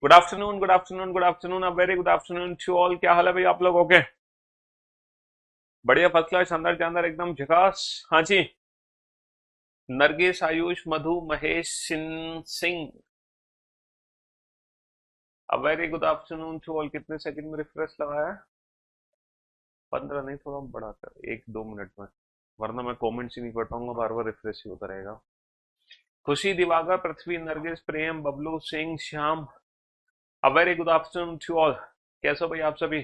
Good afternoon, good afternoon, good afternoon, a very good afternoon to all. क्या हाल है भाई आप लोगों के? बढ़िया, फर्स्ट क्लास, शानदार शानदार, एकदम झकास। हाँ जी। Nargis, Ayush, Madhu, Mahesh, Singh, a very good afternoon to all. कितने सेकंड में रिफ्रेश लगाया है? 15 नहीं, थोड़ा बढ़ा कर 1-2 मिनट में, वरना मैं कमेंट्स ही नहीं पढ़ पाऊंगा, बार बार रिफ्रेश ही होता रहेगा। Khushi, Diwakar, Prithvi, Nargis, Prem, Bablu, Singh, Shyam, a very good afternoon to all. कैसे हो भाई आप सभी?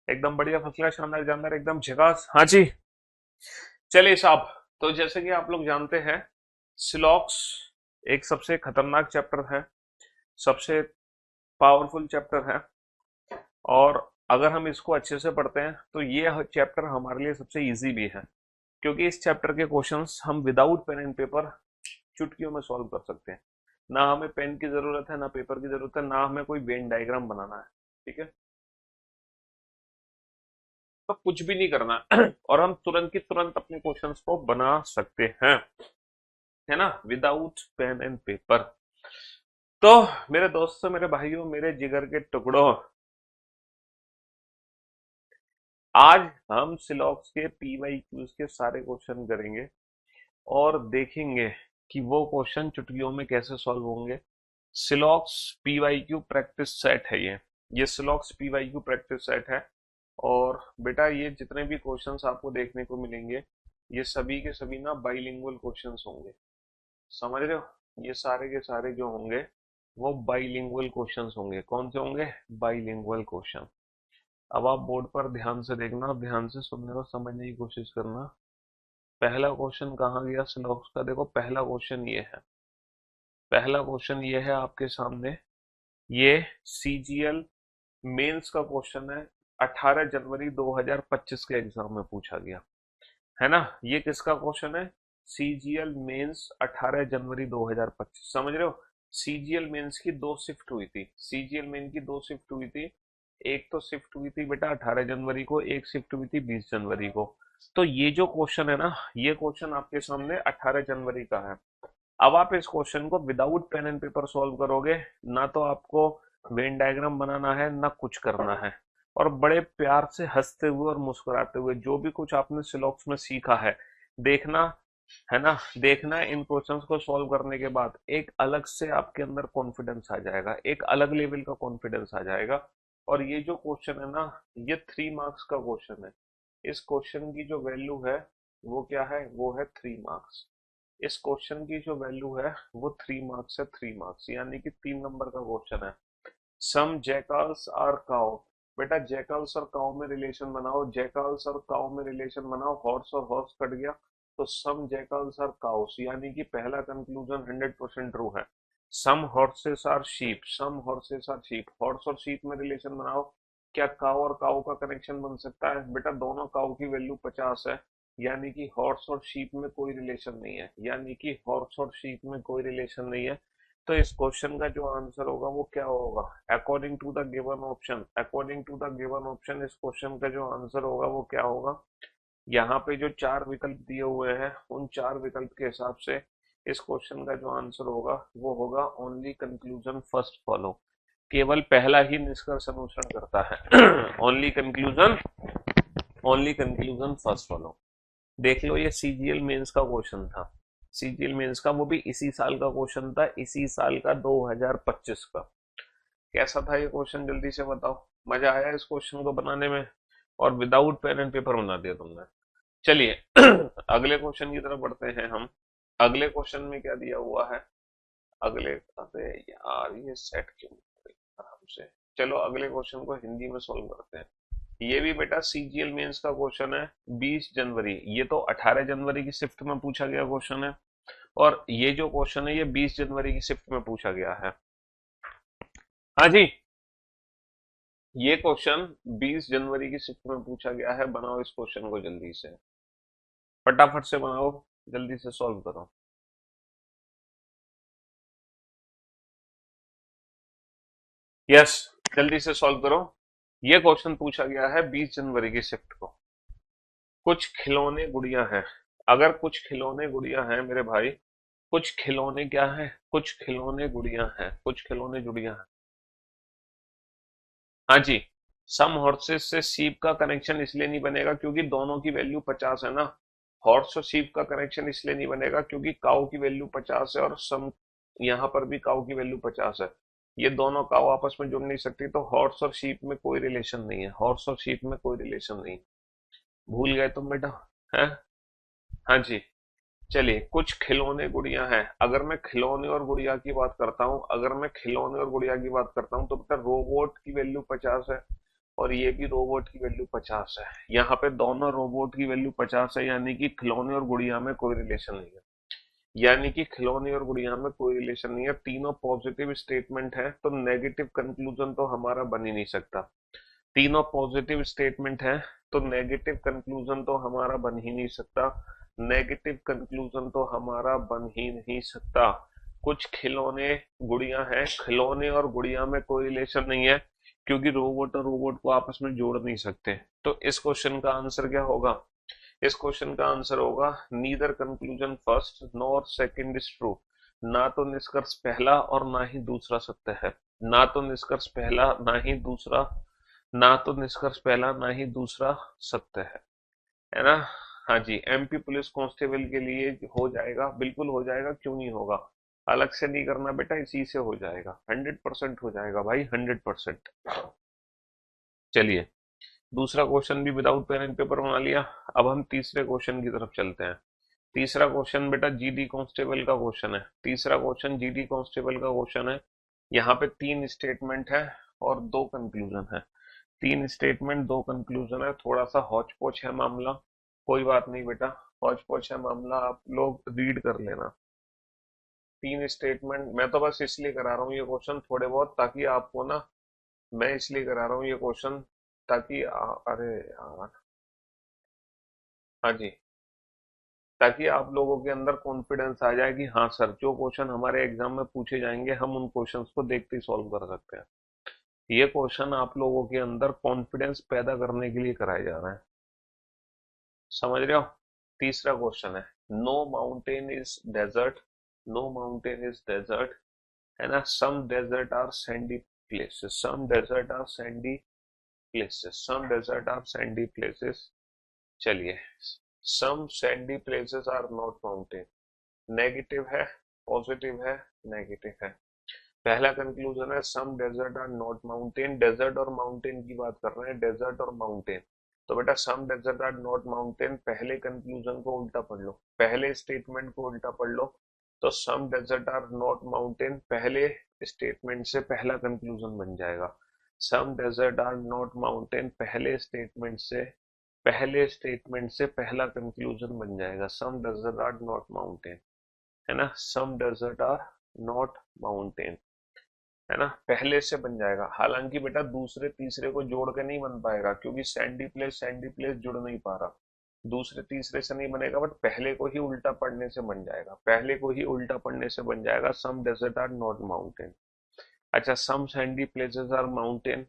एकदम बढ़िया, फर्स्ट क्लास, शानदार शानदार, एकदम झकास। हाँ जी। चलिए साहब, तो जैसे कि आप लोग जानते हैं, सिलॉक्स एक सबसे खतरनाक चैप्टर है, सबसे पावरफुल चैप्टर है। और अगर हम इसको अच्छे से पढ़ते हैं तो ये चैप्टर हमारे लिए सबसे इजी भी है, क्योंकि इस चैप्टर के क्वेश्चंस हम विदाउट पेन एंड पेपर चुटकियों में सॉल्व कर सकते हैं। ना हमें पेन की जरूरत है, ना पेपर की जरूरत है, ना हमें कोई वेन डायग्राम बनाना है। ठीक है, तो कुछ भी नहीं करना और हम तुरंत की तुरंत अपने क्वेश्चंस को बना सकते हैं, है ना, विदाउट पेन एंड पेपर। तो मेरे दोस्तों, मेरे भाइयों, मेरे जिगर के टुकड़ों, आज हम सिलॉक्स के पीवाई क्यूज के सारे क्वेश्चन करेंगे और देखेंगे कि वो क्वेश्चन चुटकियों में कैसे सॉल्व होंगे। सिलॉक्स पीवाई क्यू प्रैक्टिस सेट है ये सिलॉक्स पीवाई क्यू प्रैक्टिस सेट है। और बेटा, ये जितने भी क्वेश्चंस आपको देखने को मिलेंगे, ये सभी के सभी ना बाइलिंगुअल क्वेश्चंस होंगे। समझ रहे हो? ये सारे के सारे जो होंगे वो बाइलिंगुअल क्वेश्चंस होंगे। कौन से होंगे? Bilingual question. अब आप बोर्ड पर ध्यान से देखना और ध्यान से सुनने और समझने की कोशिश करना। पहला क्वेश्चन कहाँ गया सिलॉक्स का? देखो, पहला क्वेश्चन ये है। पहला क्वेश्चन ये है आपके सामने। ये सीजीएल मेंस का क्वेश्चन है, 18 जनवरी 2025 के एग्जाम में पूछा गया, है ना। ये किसका क्वेश्चन है? सीजीएल मेंस 18 जनवरी 2025। समझ रहे हो? सीजीएल मेंस की दो शिफ्ट हुई थी, सीजीएल मेन की दो शिफ्ट हुई थी। एक तो शिफ्ट हुई थी बेटा 18 जनवरी को, एक शिफ्ट हुई थी 20 जनवरी को। तो ये जो क्वेश्चन है ना, ये क्वेश्चन आपके सामने 18 जनवरी का है। अब आप इस क्वेश्चन को without pen and paper solve करोगे, ना तो आपको वेन डायग्राम बनाना है, ना कुछ करना है। और बड़े प्यार से हंसते हुए और मुस्कुराते हुए जो भी कुछ आपने सिलॉक्स में सीखा है, देखना, है ना। देखना, इन क्वेश्चंस को सॉल्व करने के बाद एक अलग से आपके अंदर कॉन्फिडेंस आ जाएगा, एक अलग लेवल का कॉन्फिडेंस आ जाएगा। और ये जो क्वेश्चन है ना, ये 3 मार्क्स का क्वेश्चन है। इस क्वेश्चन की जो वैल्यू है वो क्या है? वो है 3 मार्क्स। इस क्वेश्चन की जो वैल्यू है वो 3 मार्क्स है, 3 मार्क्स, यानी कि 3 नंबर का क्वेश्चन है। सम जैकल्स आर काउ। बेटा, जैकल्स और काउ में रिलेशन बनाओ, जैकल्स और काउ में रिलेशन बनाओ, हॉर्स और हॉर्स कट गया तो सम जैकल्स आर काउस, यानी कि पहला कंक्लूजन 100% ट्रू है। Some horses are sheep, some horses are sheep, horse और शीप में रिलेशन बनाओ। क्या काउ और काउ का कनेक्शन बन सकता है? बेटा, दोनों काउ की वैल्यू 50 है, यानी कि हॉर्स और शीप में कोई रिलेशन नहीं है, यानी कि हॉर्स और शीप में कोई रिलेशन नहीं है। तो इस क्वेश्चन का जो आंसर होगा वो क्या होगा? According to the given option, according to the given option, इस क्वेश्चन का जो आंसर होगा वो क्या होगा? यहाँ पे जो 4 विकल्प दिए हुए हैं, उन 4 विकल्प के हिसाब से इस क्वेश्चन का जो आंसर होगा वो होगा ओनली कंक्लूजन फर्स्ट फॉलो। केवल पहला ही निष्कर्ष अनुसरण करता है only conclusion, only conclusion first follow. देख लो, ये सीजीएल मेंस का क्वेश्चन था। सीजीएल मेंस का, वो भी इसी साल का क्वेश्चन था, इसी साल का 2025 का। कैसा था ये क्वेश्चन? जल्दी से बताओ। मजा आया इस क्वेश्चन को बनाने में? और विदाउट पेन एंड पेपर बना दिया तुमने। चलिए अगले क्वेश्चन की तरफ बढ़ते हैं हम। अगले क्वेश्चन में क्या दिया हुआ है? अगले, अरे यार, ये सेट क्यों आराम से। चलो अगले क्वेश्चन को हिंदी में सॉल्व करते हैं। ये भी बेटा सीजीएल मेंस का क्वेश्चन है, 20 जनवरी। ये तो 18 जनवरी की शिफ्ट में पूछा गया क्वेश्चन है, और ये जो क्वेश्चन है ये 20 जनवरी की शिफ्ट में पूछा गया है। हाँ जी, ये क्वेश्चन 20 जनवरी की शिफ्ट में पूछा गया है। बनाओ इस क्वेश्चन को जल्दी से, फटाफट से बनाओ, जल्दी से सॉल्व करो। यस, जल्दी से सॉल्व करो। ये क्वेश्चन पूछा गया है 20 जनवरी की शिफ्ट को। कुछ खिलौने गुड़िया हैं। अगर कुछ खिलौने गुड़िया हैं मेरे भाई, कुछ खिलौने क्या हैं? कुछ खिलौने गुड़िया हैं, कुछ खिलौने गुड़िया हैं। हाँ जी, सम हॉर्सेस से शीप का कनेक्शन इसलिए नहीं बनेगा क्योंकि दोनों की वैल्यू 50 है ना। हॉर्स और शीप का कनेक्शन इसलिए नहीं बनेगा क्योंकि काऊ की वैल्यू 50 है और सम यहाँ पर भी काऊ की वैल्यू 50 है। ये दोनों काऊ आपस में जुड़ नहीं सकती, तो हॉर्स और शीप में कोई रिलेशन नहीं है, हॉर्स और शीप में कोई रिलेशन नहीं। भूल गए तुम बेटा? है? हाँ जी। चलिए, कुछ खिलौने गुड़िया हैं। अगर मैं खिलौने और गुड़िया की बात करता हूँ, अगर मैं खिलौने और गुड़िया की बात करता हूँ तो बेटा रोबोट की वैल्यू 50 है और ये भी रोबोट की वैल्यू 50 है। यहाँ पे दोनों रोबोट की वैल्यू 50 है, यानी कि खिलौने और गुड़िया में कोई रिलेशन नहीं है। यानी कि खिलौने और गुड़िया में कोई रिलेशन नहीं है, तीनों पॉजिटिव स्टेटमेंट है, तो नेगेटिव कंक्लूजन तो हमारा बन ही नहीं सकता। तीनों पॉजिटिव स्टेटमेंट है तो नेगेटिव कंक्लूजन तो हमारा बन ही नहीं सकता। नेगेटिव कंक्लूजन तो हमारा बन ही नहीं सकता। कुछ खिलौने गुड़िया हैं, खिलौने और गुड़िया में कोई रिलेशन नहीं है क्योंकि रोबोट और रोबोट को आपस में जोड़ नहीं सकते। तो इस क्वेश्चन का आंसर क्या होगा? इस क्वेश्चन का आंसर होगा neither conclusion first nor second is true. ना तो निष्कर्ष पहला और ना ही दूसरा सत्य है। ना तो निष्कर्ष पहला ना ही दूसरा, ना तो निष्कर्ष पहला ना ही दूसरा सत्य है ना। हाँ जी, एमपी पुलिस कांस्टेबल के लिए हो जाएगा, बिल्कुल हो जाएगा, क्यों नहीं होगा। अलग से नहीं करना बेटा, इसी से हो जाएगा, 100% हो जाएगा भाई, 100%। चलिए, दूसरा क्वेश्चन भी विदाउट पेन एंड पेपर बना लिया। अब हम तीसरे क्वेश्चन की तरफ चलते हैं। तीसरा क्वेश्चन बेटा जीडी कांस्टेबल का क्वेश्चन है। तीसरा क्वेश्चन जीडी कांस्टेबल का क्वेश्चन है। यहाँ पे 3 स्टेटमेंट है और 2 कंक्लूजन है। 3 स्टेटमेंट 2 कंक्लूजन है, थोड़ा सा हौच पौच है मामला। कोई बात नहीं बेटा, हौच पौच है मामला, आप लोग रीड कर लेना। 3 स्टेटमेंट मैं तो बस इसलिए करा रहा हूँ ये क्वेश्चन थोड़े बहुत, ताकि आपको ना, मैं इसलिए करा रहा हूँ ये क्वेश्चन ताकि अरे यार, हाँ जी, ताकि आप लोगों के अंदर कॉन्फिडेंस आ जाए कि हाँ सर, जो क्वेश्चन हमारे एग्जाम में पूछे जाएंगे हम उन क्वेश्चंस को देखते ही सॉल्व कर सकते हैं। ये क्वेश्चन आप लोगों के अंदर कॉन्फिडेंस पैदा करने के लिए कराए जा रहे हैं। समझ रहे हो? तीसरा क्वेश्चन है, no mountain is desert, no mountain is desert, है ना। Some desert are sandy places, some desert are sandy places, some desert are sandy places. चलिए, some sandy places are not mountain. Negative है, positive है, negative है। पहला conclusion है some desert are not mountain, desert और mountain की बात कर रहे हैं, डेजर्ट और माउंटेन। तो बेटा सम डेजर्ट आर नॉट माउंटेन, पहले कंक्लूजन को उल्टा पढ़ लो, पहले स्टेटमेंट को उल्टा पढ़ लो। तो सम डेजर्ट आर नॉट माउंटेन पहले स्टेटमेंट से पहला कंक्लूजन बन जाएगा। Some desert are not mountain पहले स्टेटमेंट से पहला कंक्लूजन बन जाएगा, some desert are not mountain, है ना। Some desert are not mountain, है ना, पहले से बन जाएगा। हालांकि बेटा दूसरे तीसरे को जोड़ के नहीं बन पाएगा क्योंकि सैंडी प्लेस जुड़ नहीं पा रहा, दूसरे तीसरे से नहीं बनेगा, बट पहले को ही उल्टा पढ़ने से बन जाएगा, पहले को ही उल्टा पढ़ने से बन जाएगा, some desert are not mountain. अच्छा, some sandy places are mountain,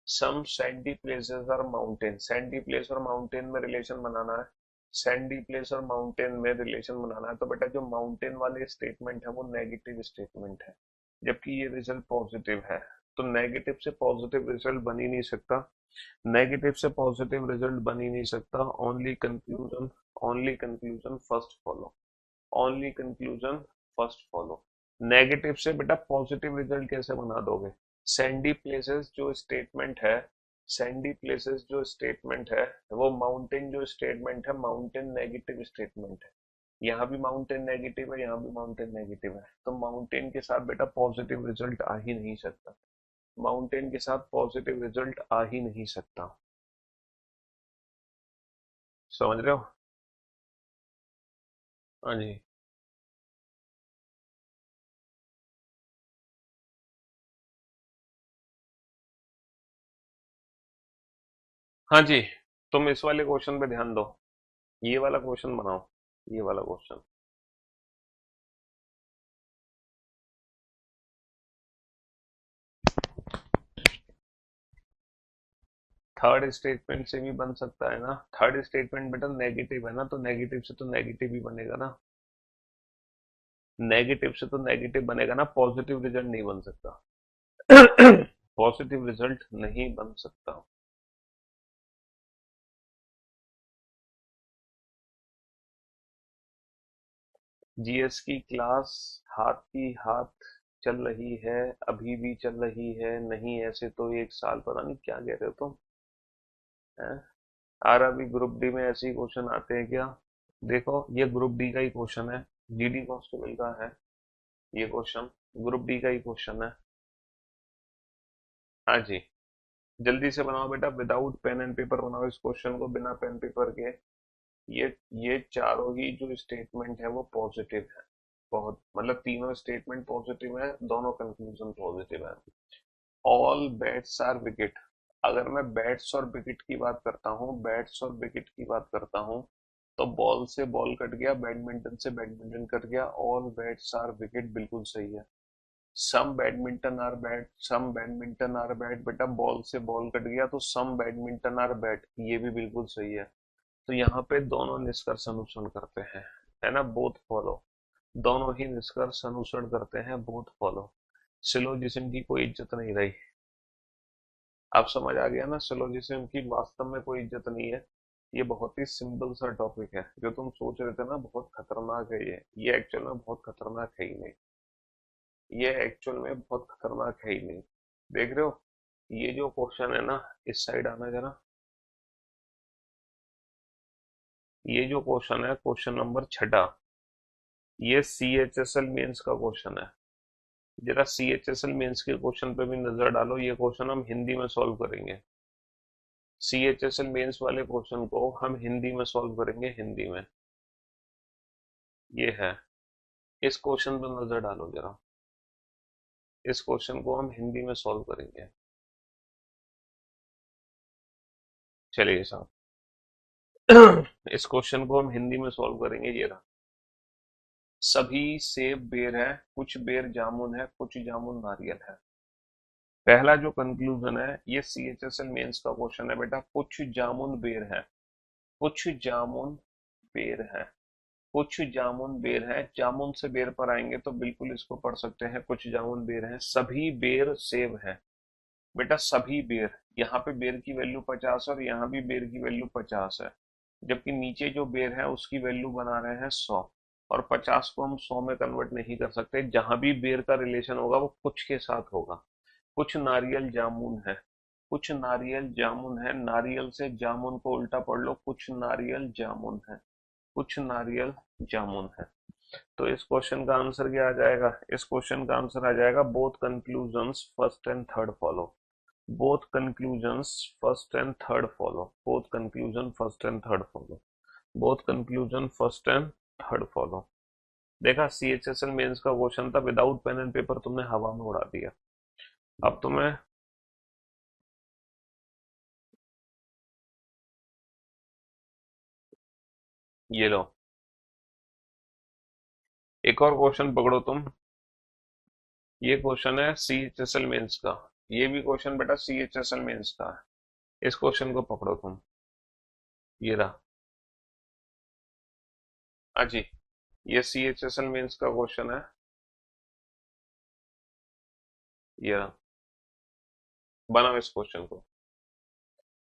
some sandy places are mountain, sandy place और माउंटेन में रिलेशन बनाना है, सैंडी प्लेस और माउंटेन में रिलेशन बनाना है। तो बेटा जो माउंटेन वाले स्टेटमेंट है वो नेगेटिव स्टेटमेंट है, जबकि ये रिजल्ट पॉजिटिव है। तो नेगेटिव से पॉजिटिव रिजल्ट बन ही नहीं सकता, नेगेटिव से पॉजिटिव रिजल्ट बन ही नहीं सकता। Only conclusion first follow, only conclusion first follow. Negative से बेटा पॉजिटिव रिजल्ट कैसे बना दोगे? सैंडी प्लेसेस जो स्टेटमेंट है, सैंडी प्लेसेस जो स्टेटमेंट है, वो माउंटेन जो स्टेटमेंट है, माउंटेन नेगेटिव स्टेटमेंट है। यहाँ भी माउंटेन नेगेटिव है, यहाँ भी माउंटेन नेगेटिव है, तो माउंटेन के साथ बेटा पॉजिटिव रिजल्ट आ ही नहीं सकता, माउंटेन के साथ पॉजिटिव रिजल्ट आ ही नहीं सकता। समझ रहे हो? हाँ जी, हाँ जी, तुम इस वाले क्वेश्चन पे ध्यान दो, ये वाला क्वेश्चन बनाओ, ये वाला क्वेश्चन। थर्ड स्टेटमेंट से भी बन सकता है ना, थर्ड स्टेटमेंट बेटा नेगेटिव है ना, तो नेगेटिव से तो नेगेटिव ही बनेगा ना, नेगेटिव से तो नेगेटिव बनेगा ना, पॉजिटिव रिजल्ट नहीं बन सकता। पॉजिटिव रिजल्ट नहीं बन सकता। जीएस की क्लास हाथ की हाथ चल रही है, अभी भी चल रही है, नहीं ऐसे तो 1 साल, पता नहीं क्या कह रहे हो तुम, हैं? आर अभी ग्रुप डी में ऐसे ही क्वेश्चन आते हैं क्या? देखो ये ग्रुप डी का ही क्वेश्चन है, जीडी कांस्टेबल का है ये क्वेश्चन, ग्रुप डी का ही क्वेश्चन है। हाँ जी, जल्दी से बनाओ बेटा, विदाउट पेन एंड पेपर बनाओ इस क्वेश्चन को, बिना पेन पेपर के। ये ये चारों ही जो स्टेटमेंट है वो पॉजिटिव है, बहुत मतलब तीनों स्टेटमेंट पॉजिटिव है, दोनों कंक्लूजन पॉजिटिव है। ऑल बैट्स आर विकेट, अगर मैं बैट्स और विकेट की बात करता हूँ, बैट्स और विकेट की बात करता हूँ, तो बॉल से बॉल कट गया, बैडमिंटन से बैडमिंटन कट गया, ऑल बैट्स आर विकेट बिल्कुल सही है। Some badminton are bat, some badminton are bat, बेटा बॉल से बॉल कट गया तो सम बैडमिंटन आर बैट, ये भी बिल्कुल सही है। तो यहाँ पे दोनों निष्कर्ष अनुसरण करते हैं, है ना, बोथ फॉलो, दोनों ही निष्कर्ष अनुसरण करते हैं, बोथ फॉलो। सिलोजिज्म की कोई इज्जत नहीं रही। आप समझ आ गया ना, सिलोजिज्म की वास्तव में कोई इज्जत नहीं है। ये बहुत ही सिंपल सा टॉपिक है, जो तुम सोच रहे थे ना बहुत खतरनाक है, ये एक्चुअल में बहुत खतरनाक है ही नहीं, ये एक्चुअल में बहुत खतरनाक है ही नहीं। देख रहे हो, ये जो क्वेश्चन है ना, इस साइड आना जरा, ये जो क्वेश्चन है क्वेश्चन नंबर 6, ये CHSL मेंस का क्वेश्चन है। जरा CHSL मेंस के क्वेश्चन पे भी नजर डालो, ये क्वेश्चन हम हिंदी में सॉल्व करेंगे। CHSL मेंस वाले क्वेश्चन को हम हिंदी में सॉल्व करेंगे, हिंदी में। ये है, इस क्वेश्चन पे नजर डालो जरा, इस क्वेश्चन को हम हिंदी में सॉल्व करेंगे। चलिए साहब, इस क्वेश्चन को हम हिंदी में सॉल्व करेंगे, ये रहा। सभी सेब बेर है, कुछ बेर जामुन है, कुछ जामुन नारियल है। पहला जो कंक्लूजन है, ये CHSL मेंस का क्वेश्चन है बेटा, कुछ जामुन बेर है, कुछ जामुन बेर है, कुछ जामुन बेर है, जामुन से बेर पर आएंगे तो बिल्कुल इसको पढ़ सकते हैं, कुछ जामुन बेर है, सभी बेर सेब है। बेटा सभी बेर, यहाँ पे बेर की वैल्यू 50 है और यहाँ भी बेर की वैल्यू 50 है, जबकि नीचे जो बेर है उसकी वैल्यू बना रहे हैं 100, और 50 को हम 100 में कन्वर्ट नहीं कर सकते, जहां भी बेर का रिलेशन होगा वो कुछ के साथ होगा। कुछ नारियल जामुन है, कुछ नारियल जामुन है, नारियल से जामुन को उल्टा पढ़ लो, कुछ नारियल जामुन है, कुछ नारियल जामुन है। तो इस क्वेश्चन का आंसर क्या आ जाएगा? इस क्वेश्चन का आंसर आ जाएगा both conclusions first and third follow, both conclusions first and third follow, both conclusion first and third follow, both conclusion first and third follow। देखा, CHSL मेंस का क्वेश्चन था, without pen and paper तुमने हवा में उड़ा दिया। अब तुम्हें ये लो, एक और क्वेश्चन पकड़ो तुम, ये क्वेश्चन है CHSL मेंस का, ये भी क्वेश्चन बेटा CHSL मेंस का है, इस क्वेश्चन को पकड़ो तुम, ये रहा। हाँ जी, ये CHSL मेंस का क्वेश्चन है, ये रहा, बनाओ इस क्वेश्चन को।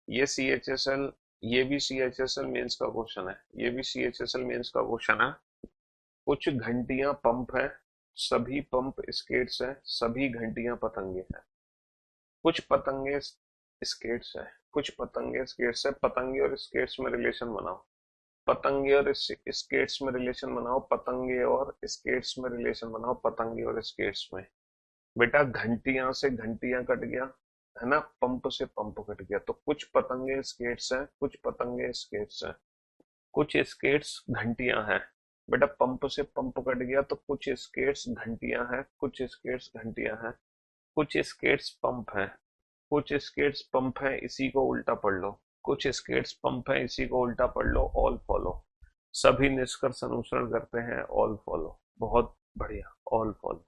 ये CHSL, ये भी CHSL मेंस का क्वेश्चन है, ये भी CHSL मेंस का क्वेश्चन है। कुछ घंटियां पंप है, सभी पंप स्केट्स हैं, सभी घंटियां पतंगे हैं। कुछ पतंगे स्केट्स है, कुछ पतंगे स्केट्स है, पतंगे और स्केट्स में रिलेशन बनाओ, पतंगे और स्केट्स में रिलेशन बनाओ, पतंगे और स्केट्स में रिलेशन बनाओ, पतंगे और स्केट्स में। बेटा घंटियां से घंटियां कट गया, है ना, पंप से पंप कट गया, तो कुछ पतंगे स्केट्स हैं, कुछ पतंगे स्केट्स हैं, कुछ स्केट्स घंटियां हैं। बेटा पंप से पंप कट गया तो कुछ स्केट्स घंटियां हैं, कुछ स्केट्स घंटियां हैं, कुछ स्केट्स पंप हैं, कुछ स्केट्स पंप हैं, इसी को उल्टा पढ़ लो, कुछ स्केट्स पंप हैं, इसी को उल्टा पढ़ लो, ऑल फॉलो। सभी निष्कर्ष अनुसरण करते हैं, ऑल फॉलो, बहुत बढ़िया, ऑल फॉलो।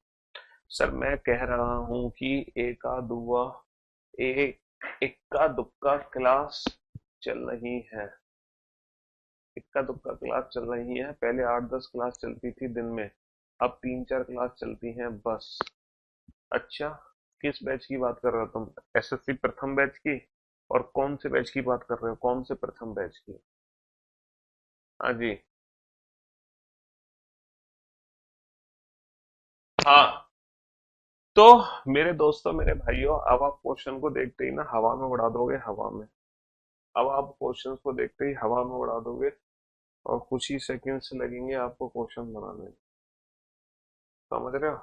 सर मैं कह रहा हूं कि एका दुआ, एक इक्का दुक्का क्लास चल रही है, इक्का दुक्का क्लास चल रही है, पहले 8-10 क्लास चलती थी दिन में, अब 3-4 क्लास चलती हैं बस। अच्छा, किस बैच की बात कर रहे हो तुम? एसएससी प्रथम बैच की? और कौन से बैच की बात कर रहे हो, कौन से प्रथम बैच की? हाँ जी। हाँ, तो मेरे दोस्तों, मेरे भाइयों, अब आप क्वेश्चन को देखते ही ना हवा में उड़ा दोगे, हवा में। अब आप क्वेश्चन को देखते ही हवा में उड़ा दोगे, और कुछ ही सेकंड्स लगेंगे आपको क्वेश्चन बनाने में। समझ रहे हो?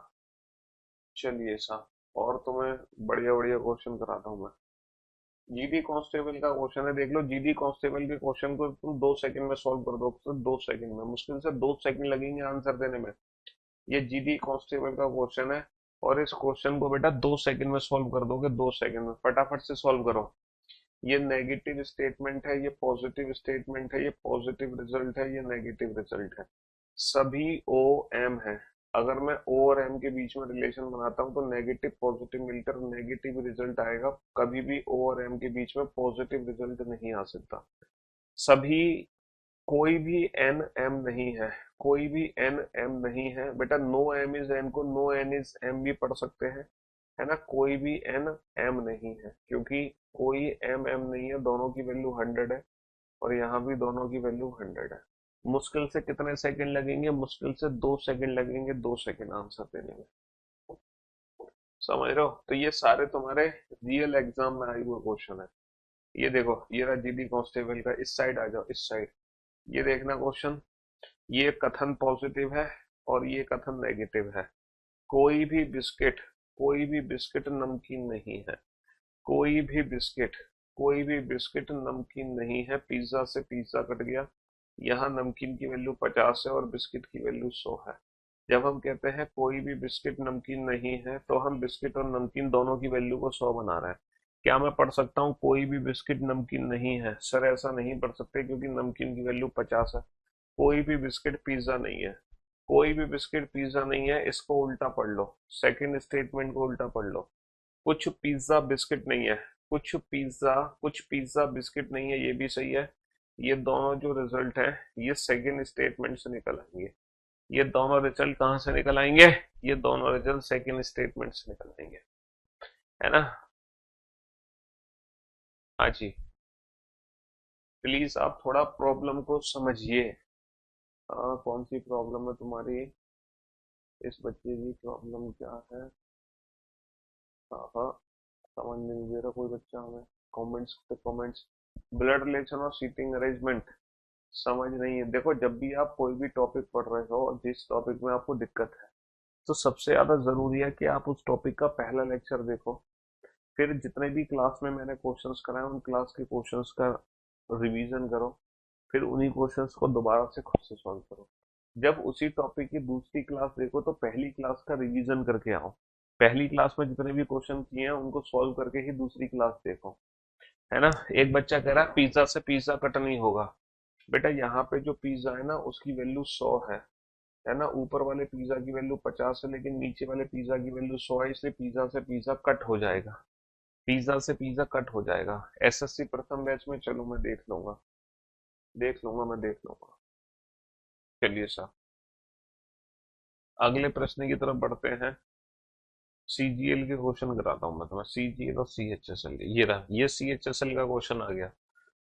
चलिए साहब, और तुम्हें बढ़िया बढ़िया क्वेश्चन कराता हूँ मैं। जीडी कांस्टेबल का क्वेश्चन है, देख लो। जीडी कांस्टेबल के क्वेश्चन को तुम 2 सेकंड में सॉल्व कर दो, सिर्फ 2 सेकंड में, मुश्किल से 2 सेकंड लगेंगे आंसर देने में। ये जीडी कांस्टेबल का क्वेश्चन है, और इस क्वेश्चन को बेटा 2 सेकंड में सॉल्व कर दोगे, 2 सेकंड में फटाफट से सॉल्व करो। ये नेगेटिव स्टेटमेंट है, ये पॉजिटिव स्टेटमेंट है, ये पॉजिटिव रिजल्ट है, ये नेगेटिव रिजल्ट है। सभी ओ एम है। अगर मैं ओ और एम के बीच में रिलेशन बनाता हूँ तो नेगेटिव पॉजिटिव मिलकर नेगेटिव रिजल्ट आएगा। कभी भी ओ और एम के बीच में पॉजिटिव रिजल्ट नहीं आ सकता। सभी, कोई भी एन एम नहीं है, कोई भी एन एम नहीं है बेटा। नो एम इज एन को नो एन इज एम भी पढ़ सकते हैं, है ना। कोई भी एन एम नहीं है, क्योंकि कोई एम एम नहीं है, दोनों की वैल्यू 100 है, और यहाँ भी दोनों की वैल्यू 100 है। मुश्किल से कितने सेकंड लगेंगे? मुश्किल से 2 सेकंड लगेंगे, 2 सेकंड आंसर देने में। समझ रहे हो? तो ये सारे तुम्हारे रियल एग्जाम में आए हुए क्वेश्चन है। ये देखो, ये रहा जीडी कांस्टेबल का। इस साइड आ जाओ, इस साइड। ये देखना क्वेश्चन। ये कथन पॉजिटिव है, और ये कथन नेगेटिव है। कोई भी बिस्किट, कोई भी बिस्किट नमकीन नहीं है। कोई भी बिस्किट, कोई भी बिस्किट नमकीन नहीं है। पिज्जा से पिज्जा कट गया। यहाँ नमकीन की वैल्यू 50 है और बिस्किट की वैल्यू 100 है। जब हम कहते हैं कोई भी बिस्किट नमकीन नहीं है, तो हम बिस्किट और नमकीन दोनों की वैल्यू को 100 बना रहे हैं। क्या मैं पढ़ सकता हूँ कोई भी बिस्किट नमकीन नहीं है? सर ऐसा नहीं पढ़ सकते, क्योंकि नमकीन की वैल्यू 50 है। कोई भी बिस्किट पिज्जा नहीं है। कोई भी बिस्किट पिज्जा नहीं है, इसको उल्टा पढ़ लो। सेकंड स्टेटमेंट को उल्टा पढ़ लो। कुछ पिज्जा बिस्किट नहीं है। कुछ पिज्जा बिस्किट नहीं है, ये भी सही है। ये दोनों जो रिजल्ट है, ये सेकंड स्टेटमेंट से निकल आएंगे। ये दोनों रिजल्ट कहाँ से निकल आएंगे? ये दोनों रिजल्ट सेकंड स्टेटमेंट से निकल आएंगे, है ना। हाँ जी। प्लीज आप थोड़ा प्रॉब्लम को समझिए। हाँ, कौन सी प्रॉब्लम है तुम्हारी? इस बच्चे की प्रॉब्लम क्या है? हाँ हाँ, समझ नहीं दे रहा कोई बच्चा हमें। कमेंट्स पे कमेंट्स। ब्लड रिलेशन और सीटिंग अरेंजमेंट समझ नहीं है। देखो, जब भी आप कोई भी टॉपिक पढ़ रहे हो और जिस टॉपिक में आपको दिक्कत है, तो सबसे ज्यादा जरूरी है कि आप उस टॉपिक का पहला लेक्चर देखो। फिर जितने भी क्लास में मैंने क्वेश्चंस कराए, उन क्लास के क्वेश्चंस का रिवीजन करो। फिर उन्हीं क्वेश्चंस को दोबारा से खुद से सॉल्व करो। जब उसी टॉपिक की दूसरी क्लास देखो, तो पहली क्लास का रिवीजन करके आओ। पहली क्लास में जितने भी क्वेश्चन किए हैं उनको सॉल्व करके ही दूसरी क्लास देखो, है ना। एक बच्चा कह रहा है पिज्जा से पिज्जा कट नहीं होगा। बेटा, यहाँ पे जो पिज्जा है ना, उसकी वैल्यू 100 है ना। ऊपर वाले पिज्जा की वैल्यू 50 है, लेकिन नीचे वाले पिज्जा की वैल्यू 100 है, इसलिए पिज्जा से पिज्जा कट हो जाएगा। पिज्जा से पिज्जा कट हो जाएगा। एसएससी प्रथम बैच में चलो, मैं देख लूंगा, देख लूंगा, मैं देख लूंगा। चलिए साहब, अगले प्रश्न की तरफ बढ़ते हैं। सीजीएल के क्वेश्चन कराता हूँ मैं तुम्हें। सीजीएल और सीएचएसएल, ये रहा, ये सीएचएसएल का क्वेश्चन आ गया।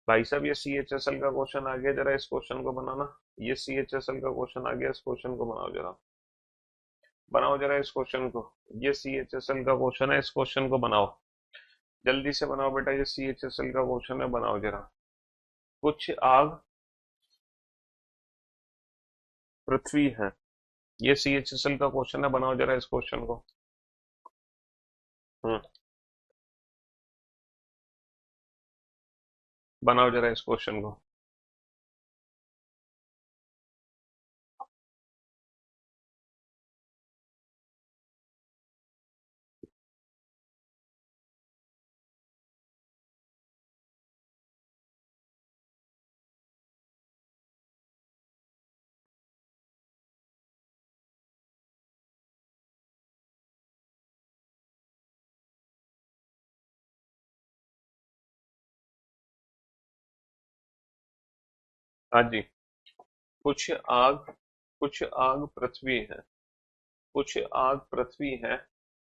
भाई साहब, ये सीएचएसएल का क्वेश्चन आ गया, जरा इस क्वेश्चन को बनाना। ये सीएचएसएल का क्वेश्चन आ गया, इस क्वेश्चन को बनाओ जरा। बनाओ जरा इस क्वेश्चन को। ये सीएचएसएल का क्वेश्चन है, इस क्वेश्चन को बनाओ। जल्दी से बनाओ बेटा, ये सीएचएसएल का क्वेश्चन है, बनाओ जरा। कुछ आग पृथ्वी है। ये सीएचएसएल का क्वेश्चन है, बनाओ जरा इस क्वेश्चन को। हम्म, बनाओ जरा इस क्वेश्चन को। हाँ जी। कुछ आग, कुछ आग पृथ्वी है। कुछ आग पृथ्वी है।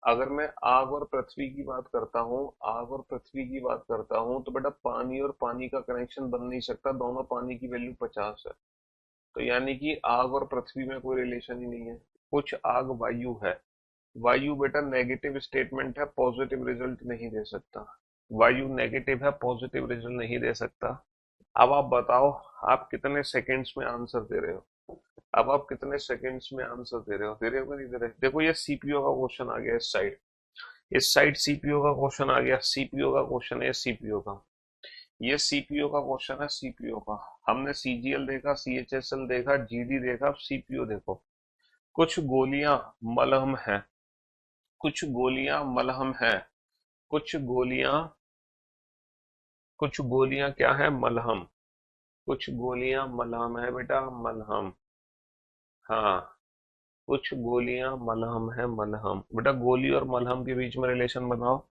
अगर मैं आग और पृथ्वी की बात करता हूँ, आग और पृथ्वी की बात करता हूँ, तो बेटा पानी और पानी का कनेक्शन बन नहीं सकता, दोनों पानी की वैल्यू 50 है। तो यानी कि आग और पृथ्वी में कोई रिलेशन ही नहीं है। कुछ आग वायु है। वायु बेटा नेगेटिव स्टेटमेंट है, पॉजिटिव रिजल्ट नहीं दे सकता। वायु नेगेटिव है, पॉजिटिव रिजल्ट नहीं दे सकता। अब आप बताओ, आप कितने सेकंड्स में आंसर दे रहे हो? अब आप कितने सेकंड्स में आंसर दे रहे हो? दे रहे हो कि नहीं दे रहे? देखो ये सीपीयू का क्वेश्चन आ गया, इस साइड सीपीयू का क्वेश्चन आ गया, सीपीयू का क्वेश्चन है सीपीयू का। ये सीपीयू का क्वेश्चन है सीपीयू का। हमने सीजीएल देखा, सीएचएसएल देखा, जीडी देखा, अब सीपीयू देखो। कुछ गोलियां मलहम है, कुछ गोलियां मलहम है, कुछ गोलियां, कुछ गोलियां क्या है? मलहम। कुछ गोलियां मलहम है बेटा, मलहम। हाँ, कुछ गोलियां मलहम है, मलहम। बेटा गोली और मलहम के बीच में रिलेशन बनाओ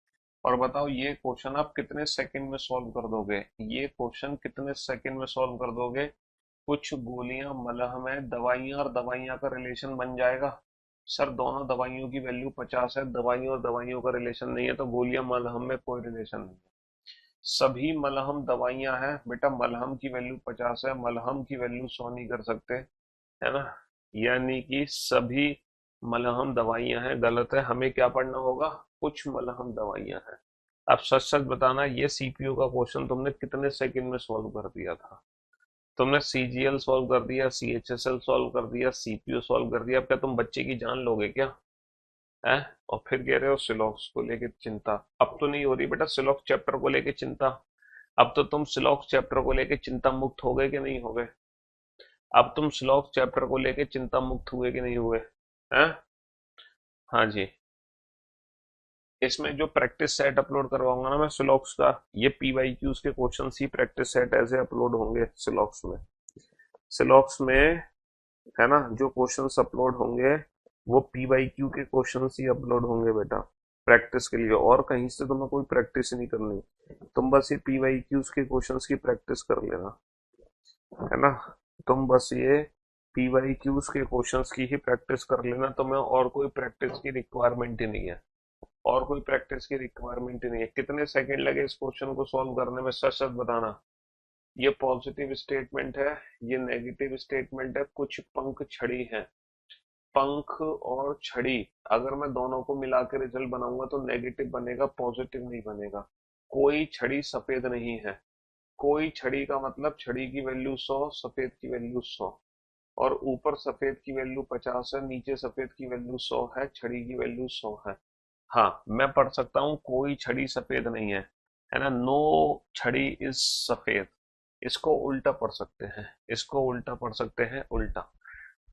और बताओ ये क्वेश्चन आप कितने सेकंड में सॉल्व कर दोगे? ये क्वेश्चन कितने सेकंड में सॉल्व कर दोगे? कुछ गोलियां मलहम है, दवाइयां और दवाइयां का रिलेशन बन जाएगा। सर दोनों दवाइयों की वैल्यू 50 है, दवाइयों और दवाइयों का रिलेशन नहीं है, तो गोलियां मलहम में कोई रिलेशन नहीं है। सभी मलहम दवाइयां हैं बेटा, मलहम की वैल्यू 50 है, मलहम की वैल्यू 100 नहीं कर सकते, है ना? यानी कि सभी मलहम दवाइयां हैं, गलत है। हमें क्या पढ़ना होगा? कुछ मलहम दवाइयां हैं। अब सच सच बताना, ये सीपीयू का क्वेश्चन तुमने कितने सेकंड में सॉल्व कर दिया था? तुमने सीजीएल सॉल्व कर दिया, सीएचएसएल सॉल्व कर दिया, सीपीयू सॉल्व कर दिया, अब क्या तुम बच्चे की जान लोगे क्या? है? और फिर कह रहे हो सिलॉक्स को लेके चिंता। अब तो नहीं हो रही बेटा सिलॉक्स चैप्टर को लेके चिंता। अब तो तुम सिलॉक्स चैप्टर को लेके चिंता मुक्त हो गए कि नहीं हो गए? अब तुम श्लोक चैप्टर को लेके चिंता मुक्त हुए कि नहीं हुए? हैं? हाँ जी। इसमें जो प्रैक्टिस सेट अपलोड करवाऊंगा ना मैं श्लोक्स का, ये पीवाईक्यूज के क्वेश्चंस ही प्रैक्टिस सेट ऐसे अपलोड होंगे श्लोक्स में। श्लोक्स में, है ना, जो क्वेश्चंस अपलोड होंगे वो पीवाईक्यू के क्वेश्चंस ही अपलोड होंगे बेटा, प्रैक्टिस के लिए। और कहीं से तुम्हें कोई प्रैक्टिस नहीं करनी, तुम बस ये पीवाईक्यूज के क्वेश्चंस की प्रैक्टिस कर लेना, है ना? तुम बस ये पीवाईक्यूज के क्वेश्चंस की ही प्रैक्टिस कर लेना, तुम्हें और कोई प्रैक्टिस की रिक्वायरमेंट ही नहीं है। और कोई प्रैक्टिस की रिक्वायरमेंट ही नहीं है। कितने सेकंड लगे इस क्वेश्चन को सॉल्व करने में? सच सच बताना। ये पॉजिटिव स्टेटमेंट है, ये नेगेटिव स्टेटमेंट है। कुछ पंख छड़ी है। पंख और छड़ी, अगर मैं दोनों को मिला के रिजल्ट बनाऊंगा तो नेगेटिव बनेगा, पॉजिटिव नहीं बनेगा। कोई छड़ी सफेद नहीं है। कोई छड़ी का मतलब छड़ी की वैल्यू 100, सफेद की वैल्यू 100। और ऊपर सफेद की वैल्यू 50 है, नीचे सफेद की वैल्यू 100 है, छड़ी की वैल्यू 100 है। हाँ, मैं पढ़ सकता हूँ कोई छड़ी सफेद नहीं है ना? नो छड़ी इज सफेद। इसको उल्टा पढ़ सकते हैं, इसको उल्टा पढ़ सकते हैं, उल्टा।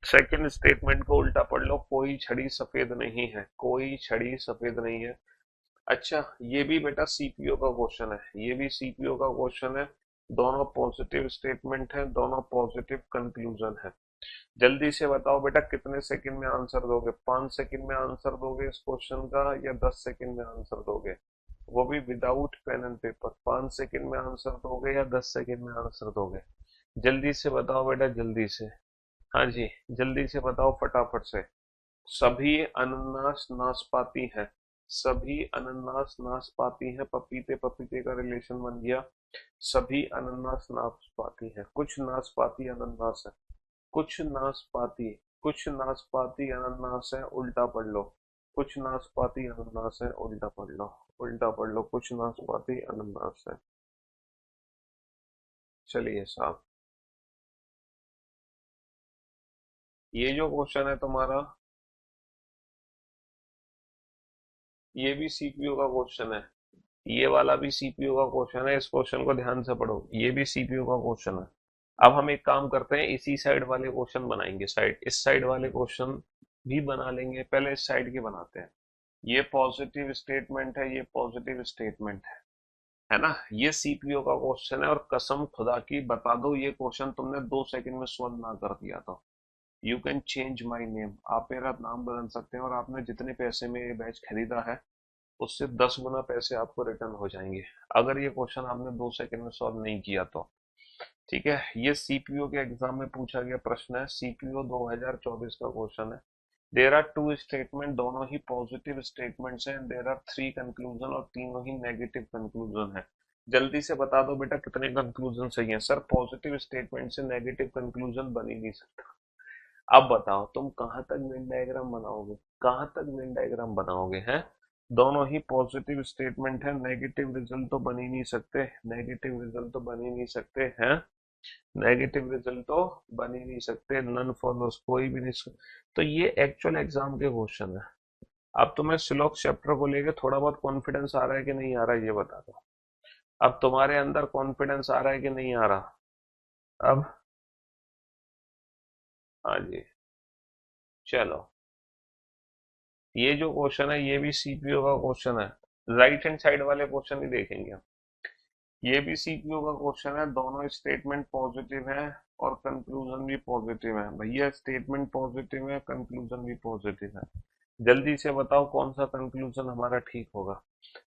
सेकंड स्टेटमेंट को उल्टा पढ़ लो, कोई छड़ी सफेद नहीं है, कोई छड़ी सफेद नहीं है। अच्छा, ये भी बेटा सीपीओ का क्वेश्चन है, ये भी सीपीओ का क्वेश्चन है। दोनों पॉजिटिव स्टेटमेंट है, दोनों पॉजिटिव कंक्लूजन है। जल्दी से बताओ बेटा, कितने सेकंड में आंसर दोगे? 5 सेकंड में आंसर दोगे इस क्वेश्चन का, या 10 सेकंड में आंसर दोगे? वो भी without pen and paper. 5 second में आंसर दोगे या 10 सेकंड में आंसर दोगे? जल्दी से बताओ बेटा, जल्दी से। हाँ जी, जल्दी से बताओ फटाफट से। सभी अनानास नाशपाती हैं। सभी अनानास नाशपाती हैं, पपीते पपीते का रिलेशन बन गया। सभी अनानास नाशपाती हैं, कुछ नाशपाती अनानास है। कुछ नाशपाती, कुछ नाशपाती अनानास है, उल्टा पढ़ लो। कुछ नाशपाती अनानास है, उल्टा पढ़ लो। उल्टा पढ़ लो, कुछ नाशपाती अनानास है। चलिए साहब, ये जो क्वेश्चन है तुम्हारा, ये भी सीपीयू का क्वेश्चन है। ये वाला भी सीपीयू का क्वेश्चन है, इस क्वेश्चन को ध्यान से पढ़ो, ये भी सीपीयू का क्वेश्चन है। अब हम एक काम करते हैं, इसी साइड वाले क्वेश्चन बनाएंगे, साइड इस साइड वाले क्वेश्चन भी बना लेंगे, पहले इस साइड के बनाते हैं। ये पॉजिटिव स्टेटमेंट है, ये पॉजिटिव स्टेटमेंट है ना? ये सीपीयू का क्वेश्चन है, और कसम खुदा की बता दो, ये क्वेश्चन तुमने 2 सेकंड में सॉल्व ना कर दिया तो you can change my name, आप मेरा नाम बदल सकते हैं, और आपने जितने पैसे में ये बैच खरीदा है उससे 10 गुना पैसे आपको रिटर्न हो जाएंगे, अगर ये क्वेश्चन आपने 2 सेकंड में सॉल्व नहीं किया तो। ठीक है, ये सीपीयू के एग्जाम में पूछा गया प्रश्न है, सीपीयू 2024 का क्वेश्चन है। देर आर टू स्टेटमेंट, दोनों ही पॉजिटिव स्टेटमेंट्स हैं, देर आर थ्री कंक्लूजन और तीनों ही नेगेटिव कंक्लूजन है। जल्दी से बता दो बेटा कितने कंक्लूजन सही हैं। सर पॉजिटिव स्टेटमेंट से नेगेटिव कंक्लूजन बन ही नहीं सकता। अब बताओ तुम कहाँ तक वेन डायग्राम बनाओगे, कहाँ तक वेन डायग्राम बनाओगे हैं। दोनों ही पॉजिटिव स्टेटमेंट है, नेगेटिव रिजल्ट तो बन ही नहीं सकते, नेगेटिव रिजल्ट तो बन ही नहीं सकते हैं, नेगेटिव रिजल्ट तो बन ही नहीं सकते, नन फॉलोस कोई भी नहीं। तो ये एक्चुअल एग्जाम के क्वेश्चन है। अब तुम्हें सिलॉक्स चैप्टर को लेके थोड़ा बहुत कॉन्फिडेंस आ रहा है कि नहीं आ रहा है ये बता दो। अब तुम्हारे अंदर कॉन्फिडेंस आ रहा है कि नहीं आ रहा। अब हाँ जी, चलो ये जो क्वेश्चन है ये भी सीपीओ का क्वेश्चन है। राइट हैंड साइड वाले क्वेश्चन ही देखेंगे हम। ये भी सीपीओ का क्वेश्चन है, दोनों स्टेटमेंट पॉजिटिव है और कंक्लूजन भी पॉजिटिव है। भैया स्टेटमेंट पॉजिटिव है, कंक्लूजन भी पॉजिटिव है। जल्दी से बताओ कौन सा कंक्लूजन हमारा ठीक होगा।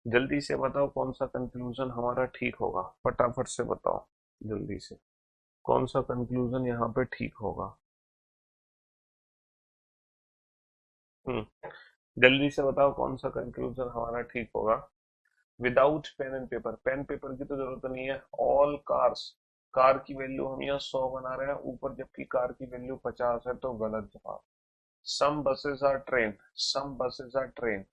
जल्दी से बताओ कौन सा कंक्लूजन हमारा ठीक होगा, फटाफट से बताओ जल्दी से, कौन सा कंक्लूजन यहाँ पे ठीक होगा। हम्म, जल्दी से बताओ कौन सा कंक्लूजन हमारा ठीक होगा। Without pen and paper, pen paper की तो जरूरत नहीं है। ऑल कार्स, कार की वैल्यू हम यहाँ 100 बना रहे हैं ऊपर, जबकि कार की वैल्यू 50 है, तो गलत जवाब। Some buses are train, some buses are train,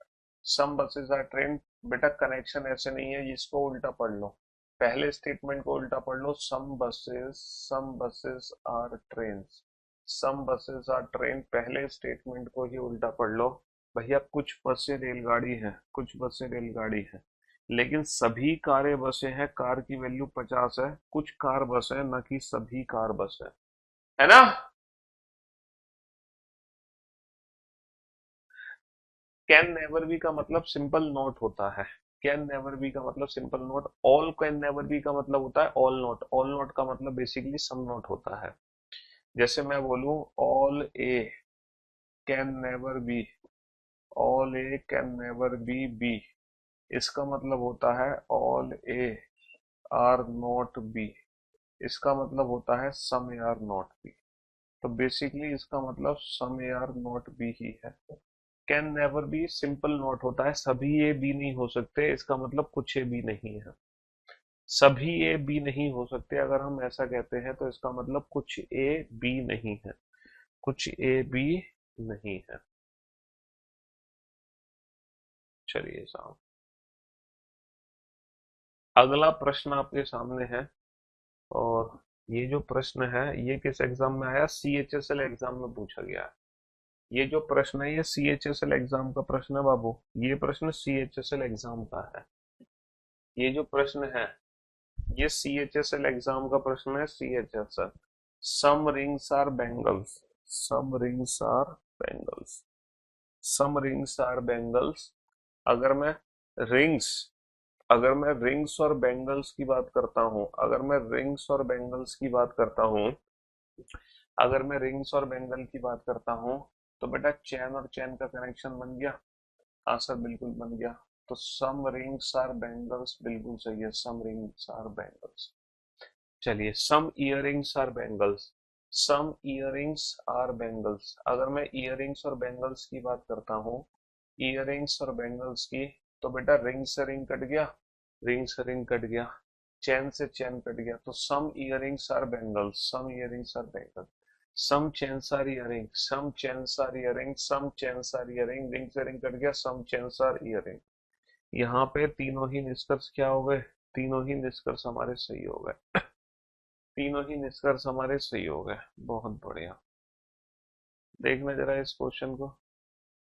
some buses are train. बेटा कनेक्शन ऐसे नहीं है, इसको उल्टा पढ़ लो, पहले स्टेटमेंट को उल्टा पढ़ लो। Some buses are train, some buses are train, पहले स्टेटमेंट को ही उल्टा पढ़ लो। भैया कुछ बसें रेलगाड़ी हैं, कुछ बसें रेलगाड़ी हैं, लेकिन सभी कारें बसें हैं, कार की वैल्यू 50 है, कुछ कार बस है, ना कि सभी कार बस है ना। कैन नेवर बी का मतलब सिंपल नोट होता है, कैन नेवर बी का मतलब simple note. All can never B का मतलब होता है ऑल नोट, ऑल नोट का मतलब बेसिकली सम नोट होता है। जैसे मैं बोलूं all A can never be, all A can never be B, इसका मतलब होता है all A are not B, इसका मतलब होता है some A are not B. तो बेसिकली इसका मतलब some A are not B ही है। Can never be simple not होता है, सभी ए बी नहीं हो सकते, इसका मतलब कुछ ए बी नहीं है। सभी ए बी नहीं हो सकते अगर हम ऐसा कहते हैं तो इसका मतलब कुछ ए बी नहीं है, कुछ ए बी नहीं है। चलिए साहब, अगला प्रश्न आपके सामने है, और ये जो प्रश्न है ये किस एग्जाम में आया, सीएचएसएल एग्जाम में पूछा गया है। ये जो प्रश्न है ये सीएचएसएल एग्जाम का प्रश्न है बाबू, ये प्रश्न सीएचएसएल एग्जाम का है। ये जो प्रश्न है ये सीएचएसएल एग्जाम का प्रश्न है, CHSL. Some rings are bangles, some rings are bangles, some rings are bangles. अगर मैं रिंग्स, अगर मैं रिंग्स और बैंगल्स की बात करता हूं, अगर मैं रिंग्स और बैंगल्स की बात करता हूं, अगर मैं रिंग्स और बैंगल की बात करता हूं, तो बेटा चैन और चैन का कनेक्शन बन गया। आंसर बिल्कुल बन गया। तो सम रिंग्स आर बैंगल्स बिल्कुल सही है, सम रिंग्स आर बैंगल्स। चलिए some earrings are bangles, some earrings are bangles. अगर मैं इयररिंग्स और बैंगल्स की बात करता हूँ, इयररिंग्स और बैंगल्स की, तो बेटा रिंग से रिंग कट गया, रिंग से रिंग कट गया, चैन से चैन कट गया, तो some earrings are bangles, some earrings are bangles. Some chains are earring, some chains are earring, some chains are earring, ring से रिंग कट गया, सम चेन्स आर इयररिंग। यहाँ पे तीनों ही निष्कर्ष क्या हो गए, तीनों ही निष्कर्ष हमारे सही हो गए, तीनों ही निष्कर्ष हमारे सही हो गए। बहुत बढ़िया। देखना जरा इस क्वेश्चन को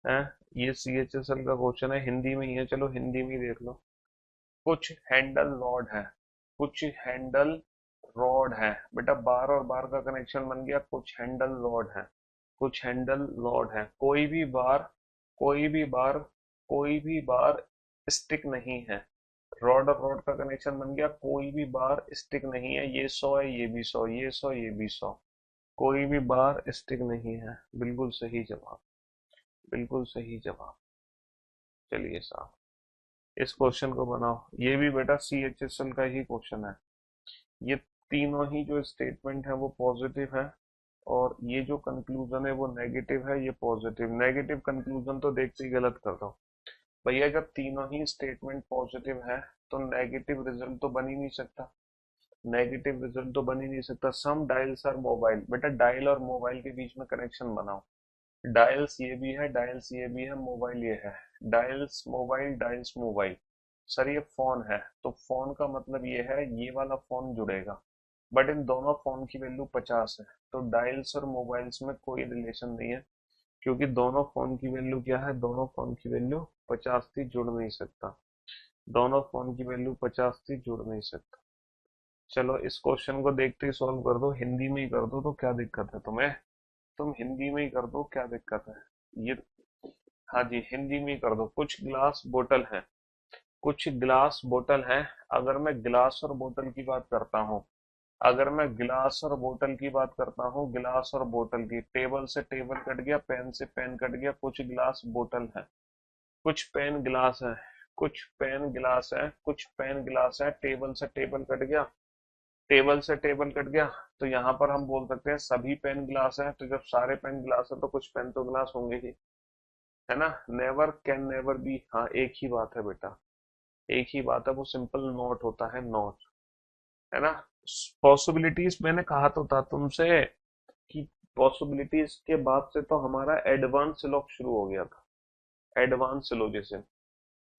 है, ये सीएचएसएल का क्वेश्चन है, हिंदी में ही है, चलो हिंदी में ही देख लो। कुछ हैंडल रॉड है, कुछ हैंडल रॉड है, बेटा बार और बार का कनेक्शन बन गया, कुछ हैंडल रॉड है, कुछ हैंडल रॉड है, कोई भी बार, कोई भी बार, कोई भी बार स्टिक नहीं है। रॉड और रॉड का कनेक्शन बन गया, कोई भी बार स्टिक नहीं है, ये 100 है, ये भी 100, ये 100, ये भी 100, कोई भी बार स्टिक नहीं है। बिल्कुल सही जवाब, बिल्कुल सही जवाब। चलिए साहब इस क्वेश्चन को बनाओ, ये भी बेटा सीएचएसएल का ही क्वेश्चन है। ये तीनों ही जो स्टेटमेंट है वो पॉजिटिव है, और ये जो कंक्लूजन है वो नेगेटिव है, ये पॉजिटिव। नेगेटिव कंक्लूजन तो देखते ही गलत कर दो भैया, जब तीनों ही स्टेटमेंट पॉजिटिव है तो नेगेटिव रिजल्ट तो बन ही नहीं सकता। नेगेटिव रिजल्ट तो बन ही नहीं सकता। सम डायल्स आर मोबाइल, बेटा डायल और मोबाइल के बीच में कनेक्शन बनाओ। डायल्स ये भी है, डायल्स ये भी है, मोबाइल ये है। Dials mobile, dials mobile. Sir ये फोन है, तो फोन का मतलब ये है ये वाला फोन जुड़ेगा। बट इन दोनों फोन की वैल्यू 50 है, तो डायल्स और मोबाइल्स में कोई रिलेशन नहीं है, क्योंकि दोनों फोन की वैल्यू क्या है, दोनों फोन की वैल्यू 50 थी, जुड़ नहीं सकता। दोनों फोन की वैल्यू 50 थी, जुड़ नहीं सकता। चलो इस क्वेश्चन को देखते ही सॉल्व कर दो, हिंदी में ही कर दो, तो क्या दिक्कत है तुम्हें? तुम हिंदी में ही कर दो, क्या दिक्कत है? ये, हाँ जी हिंदी में ही कर दो। कुछ ग्लास बोतल है, कुछ ग्लास बोतल है। अगर मैं गिलास और बोतल की बात करता हूँ, अगर मैं गिलास और बोतल की बात करता हूँ, गिलास और बोतल की, टेबल से टेबल कट गया, पेन से पेन कट गया, कुछ गिलास बोतल है, कुछ पेन गिलास है, कुछ पेन गिलास है, कुछ पेन गिलास है, टेबल से टेबल कट गया, टेबल से टेबल कट गया। तो यहाँ पर हम बोल सकते हैं सभी पेन गिलास है, तो जब सारे पेन गिलास है तो कुछ पेन तो गिलास होंगे ही, है ना। नेवर कैन नेवर बी, हाँ एक ही बात है बेटा, एक ही बात है, वो सिंपल नॉट होता है, नॉट, है ना। पॉसिबिलिटीज मैंने कहा तो था तुमसे कि पॉसिबिलिटीज के बाद से तो हमारा एडवांस सिलॉग शुरू हो गया था। एडवांस सिलोजिज्म,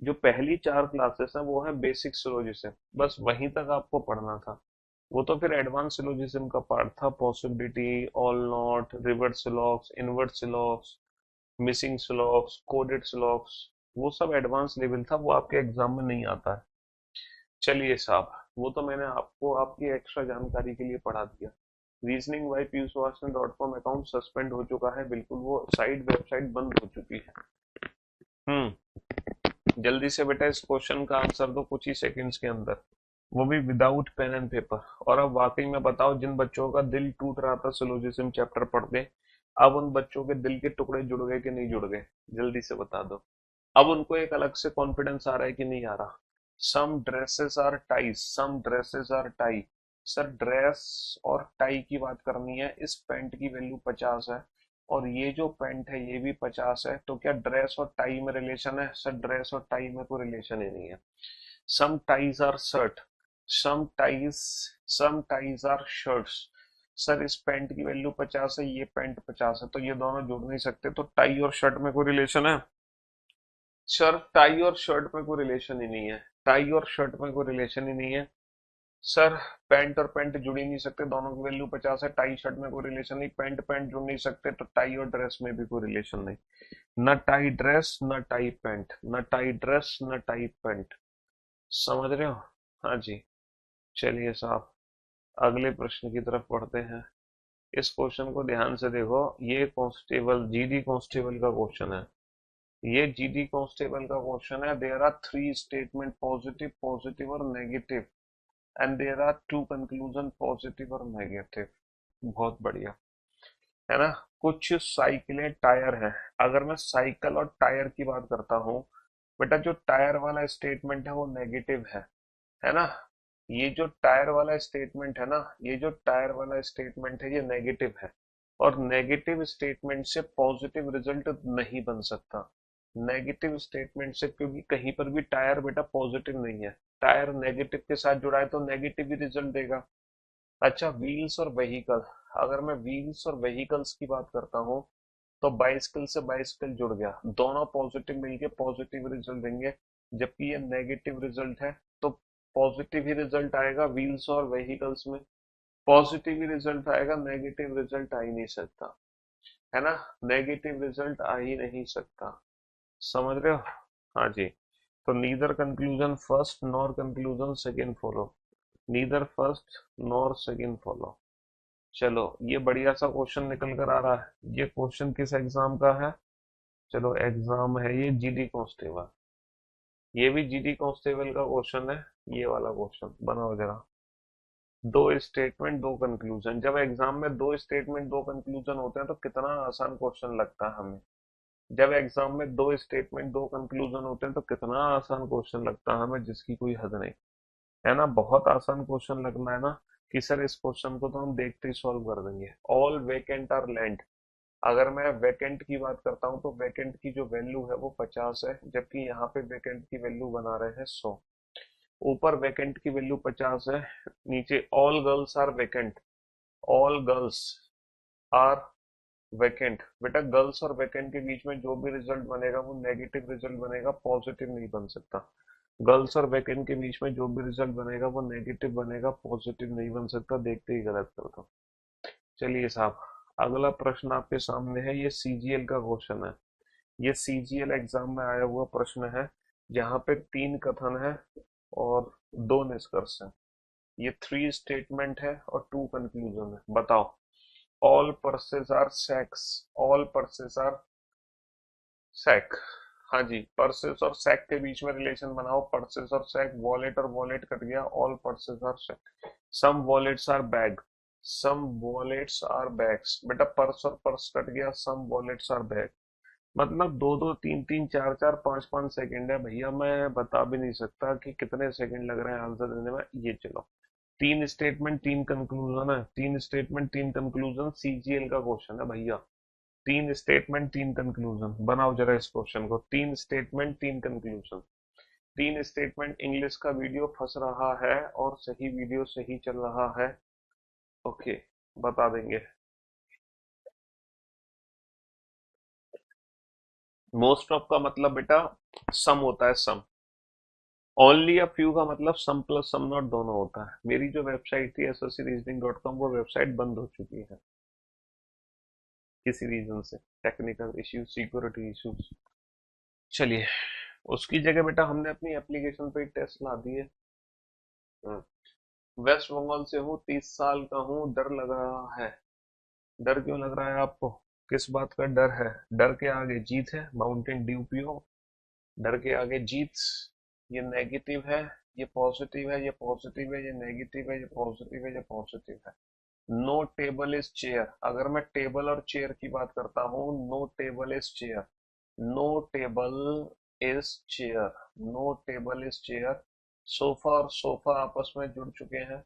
जो पहली 4 क्लासेस है वो है बेसिक सिलोजिज्म, बस वहीं तक आपको पढ़ना था। वो तो फिर एडवांस सिलोजिज्म का पार्ट था, possibility, all not, reverse syllogs, invert syllogs, missing syllogs, coded syllogs, वो सब एडवांस लेवल था, वो आपके एग्जाम में नहीं आता है। चलिए साहब, वो तो मैंने आपको आपकी एक्स्ट्रा जानकारी के लिए पढ़ा दिया। Reasoning by piyushvasan.com account suspend हो चुका है, बिल्कुल वो साइट वेबसाइट बंद हो चुकी है। जल्दी से बेटा इस क्वेश्चन का आंसर दो कुछ ही सेकंड्स के अंदर, वो भी विदाउट पेन एंड पेपर। और अब वाकई में बताओ, जिन बच्चों का दिल टूट रहा था सिलोजिज्म चैप्टर पढ़ के, अब उन बच्चों के दिल के टुकड़े जुड़ गए कि नहीं जुड़ गए? जल्दी से बता दो। अब उनको एक अलग से कॉन्फिडेंस आ रहा है कि नहीं आ रहा? Some dresses are tie, some dresses are tie. Sir dress और टाई की बात करनी है, इस पैंट की वैल्यू 50 है, और ये जो पैंट है ये भी 50 है, तो क्या ड्रेस और टाई में रिलेशन है? सर ड्रेस और टाई में कोई रिलेशन ही नहीं है। Some ties are shirt, some ties, some ties are shirts. Sir इस पैंट की वैल्यू 50 है, ये पैंट 50 है, तो ये दोनों जुड़ नहीं सकते, तो टाई और शर्ट में कोई रिलेशन है? सर टाई और शर्ट में कोई रिलेशन ही नहीं है, टाई और शर्ट में कोई रिलेशन ही नहीं है। सर पैंट और पैंट जुड़ ही नहीं सकते, दोनों की वैल्यू 50 है, टाई शर्ट में कोई रिलेशन नहीं, पैंट पैंट जुड़ नहीं सकते, तो टाई और ड्रेस में भी कोई रिलेशन नहीं। न टाई ड्रेस न टाई पैंट, न टाई ड्रेस न टाई पैंट। समझ रहे हो? हाँ जी। चलिए साहब, अगले प्रश्न की तरफ बढ़ते हैं। इस क्वेश्चन को ध्यान से देखो, ये कांस्टेबल, जीडी कांस्टेबल का क्वेश्चन है। ये जीडी कांस्टेबल का क्वेश्चन है। There are 3 statement, positive, positive और negative, and there are 2 conclusion, positive और नेगेटिव। बहुत बढ़िया, है ना। कुछ साइकिलें टायर हैं। अगर मैं साइकिल और टायर की बात करता हूँ, बेटा जो टायर वाला स्टेटमेंट है वो नेगेटिव है ना। ये जो टायर वाला स्टेटमेंट है ना, ये जो टायर वाला स्टेटमेंट है ये नेगेटिव है, और नेगेटिव स्टेटमेंट से पॉजिटिव रिजल्ट नहीं बन सकता। नेगेटिव स्टेटमेंट से, क्योंकि कहीं पर भी टायर बेटा पॉजिटिव नहीं है, टायर नेगेटिव के साथ जुड़ा है तो नेगेटिव ही रिजल्ट देगा। अच्छा व्हील्स और व्हीकल, अगर मैं व्हील्स और व्हीकल्स की बात करता हूँ, तो बाइसिकल से बाइसिकल जुड़ गया, दोनों पॉजिटिव मिलके पॉजिटिव रिजल्ट देंगे, जबकि ये नेगेटिव रिजल्ट है, तो पॉजिटिव ही रिजल्ट आएगा व्हील्स और व्हीकल्स में, पॉजिटिव ही रिजल्ट आएगा, नेगेटिव रिजल्ट आ ही नहीं सकता, है ना। नेगेटिव रिजल्ट आ ही नहीं सकता। समझ रहे हो? हाँ जी। तो neither conclusion first nor conclusion second follow, neither first nor second follow. चलो ये बढ़िया सा क्वेश्चन निकल कर आ रहा है। ये क्वेश्चन किस एग्जाम का है? चलो एग्जाम है ये जीडी कांस्टेबल, ये भी जीडी कांस्टेबल का क्वेश्चन है। ये वाला क्वेश्चन बनाओ जरा। दो स्टेटमेंट दो कंक्लूजन, जब एग्जाम में दो स्टेटमेंट दो कंक्लूजन होते हैं तो कितना आसान क्वेश्चन लगता है हमें। जब एग्जाम में दो स्टेटमेंट दो कंक्लूजन होते हैं तो कितना आसान क्वेश्चन लगता है हमें, जिसकी कोई हद नहीं, है ना। बहुत आसान क्वेश्चन लगना है ना। कि सर इस क्वेश्चन को तो हम देखते ही सॉल्व कर देंगे। ऑल वेकेंट आर लैंड, अगर मैं वैकेंट की बात करता हूं तो वैकेंट की जो वैल्यू है वो 50 है, जबकि यहाँ पे वैकेंट की वैल्यू बना रहे हैं 100। ऊपर वैकेंट की वैल्यू 50 है, नीचे all girls are vacant, all girls are vacant. बेटा गर्ल्स और वैकेंट के बीच में जो भी रिजल्ट बनेगा वो नेगेटिव रिजल्ट बनेगा, पॉजिटिव नहीं बन सकता। गर्ल्स और वैकेंट के बीच में जो भी रिजल्ट बनेगा वो नेगेटिव बनेगा, पॉजिटिव नहीं बन सकता। देखते ही गलत करता हूँ। चलिए साहब, अगला प्रश्न आपके सामने है, ये सीजीएल का क्वेश्चन है। ये सीजीएल एग्जाम में आया हुआ प्रश्न है, यहाँ पे 3 कथन है और 2 निष्कर्ष है। ये 3 स्टेटमेंट है और 2 कंक्लूजन है। बताओ। All purses are sacks, all purses are sack. हाँ जी, पर्सेस और सैक के बीच में रिलेशन बनाओ। पर्सेस और सैक, वॉलेट और वॉलेट कट गया, all purses are sack. Some wallets are bag, some wallets are bags. बेटा पर्स और पर्स कट गया, सम वॉलेट्स आर बैग। मतलब 2 2 3 3 4 4 5 5 सेकंड है भैया, मैं बता भी नहीं सकता कि कितने सेकंड लग रहे हैं आंसर देने में। ये चलो, 3 स्टेटमेंट 3 कंक्लूजन है, 3 स्टेटमेंट 3 कंक्लूजन, सीजीएल का क्वेश्चन है भैया। 3 स्टेटमेंट 3 कंक्लूजन, बनाओ जरा इस क्वेश्चन को। 3 स्टेटमेंट 3 कंक्लूजन, 3 स्टेटमेंट। इंग्लिश का वीडियो फंस रहा है और सही वीडियो सही चल रहा है। ओके, बता देंगे। मोस्ट ऑफ का मतलब बेटा सम होता है, सम। ओनली अ फ्यू का मतलब सम प्लस सम नॉट दोनों होता है। मेरी जो वेबसाइट थी sscreasoning.com, वो वेबसाइट बंद हो चुकी है किसी रीजन से, टेक्निकल इश्यूज, सिक्योरिटी इश्यूज। चलिए, उसकी जगह बेटा हमने अपनी एप्लीकेशन पे टेस्ट ला दिए। वेस्ट बंगाल से हूँ, 30 साल का हूँ, डर लग रहा है। डर क्यों लग रहा है आपको? किस बात का डर है? डर के आगे जीत है, माउंटेन ड्यू पियो। डर के आगे जीत। ये नेगेटिव है, ये पॉजिटिव है, ये पॉजिटिव है, ये नेगेटिव है, ये पॉजिटिव है, ये पॉजिटिव है। नो टेबल इज चेयर, अगर मैं टेबल और चेयर की बात करता हूँ, no table is chair, no table is chair, no table is chair. Sofa और सोफा आपस में जुड़ चुके हैं,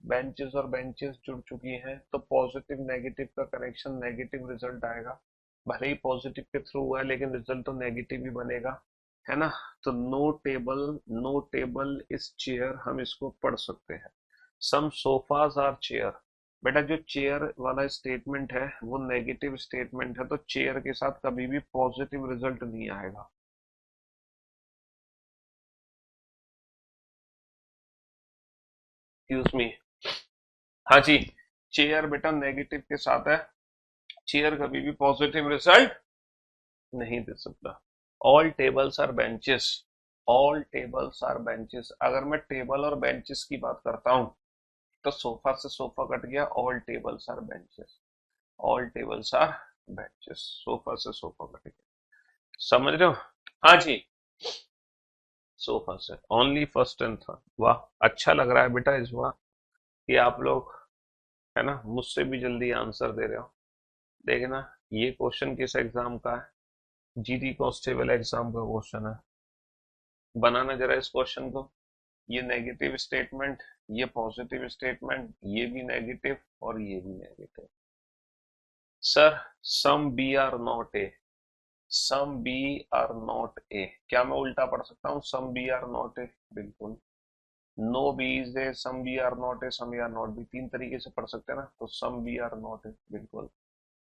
बेंचेस और बेंचेस जुड़ चुकी हैं, तो पॉजिटिव नेगेटिव का कनेक्शन, नेगेटिव रिजल्ट आएगा। भले ही पॉजिटिव के थ्रू हुआ है लेकिन रिजल्ट तो नेगेटिव ही बनेगा, है ना। तो no table, no table is chair, हम इसको पढ़ सकते हैं। Some sofas are chair. बेटा जो चेयर वाला स्टेटमेंट है वो नेगेटिव स्टेटमेंट है, तो चेयर के साथ कभी भी पॉजिटिव रिजल्ट नहीं आएगा। Excuse me. हाँ जी, चेयर बेटा नेगेटिव के साथ है, चेयर कभी भी पॉजिटिव रिजल्ट नहीं दे सकता। All tables are benches, all tables are benches. अगर मैं टेबल और बेंचेस की बात करता हूं तो सोफा से सोफा कट गया, all tables are benches, all tables are benches, sofa से सोफा कट गया। समझ रहे हो? हाँ जी, सोफा से ओनली फर्स्ट एंड थर्ड। वाह, अच्छा लग रहा है बेटा इस बार कि आप लोग, है ना, मुझसे भी जल्दी आंसर दे रहे हो। देखना, ये क्वेश्चन किस एग्जाम का है? जीडी कांस्टेबल एग्जाम का क्वेश्चन है। बनाना जरा इस क्वेश्चन को। ये नेगेटिव स्टेटमेंट, ये पॉजिटिव स्टेटमेंट, ये भी नेगेटिव और ये भी negative. Sir some B are not A, some B are not A, क्या मैं उल्टा पढ़ सकता हूँ? Some B are not A, बिल्कुल। No B is A, some B are not A, some B are not B, 3 तरीके से पढ़ सकते हैं ना, तो some B are not A, बिल्कुल।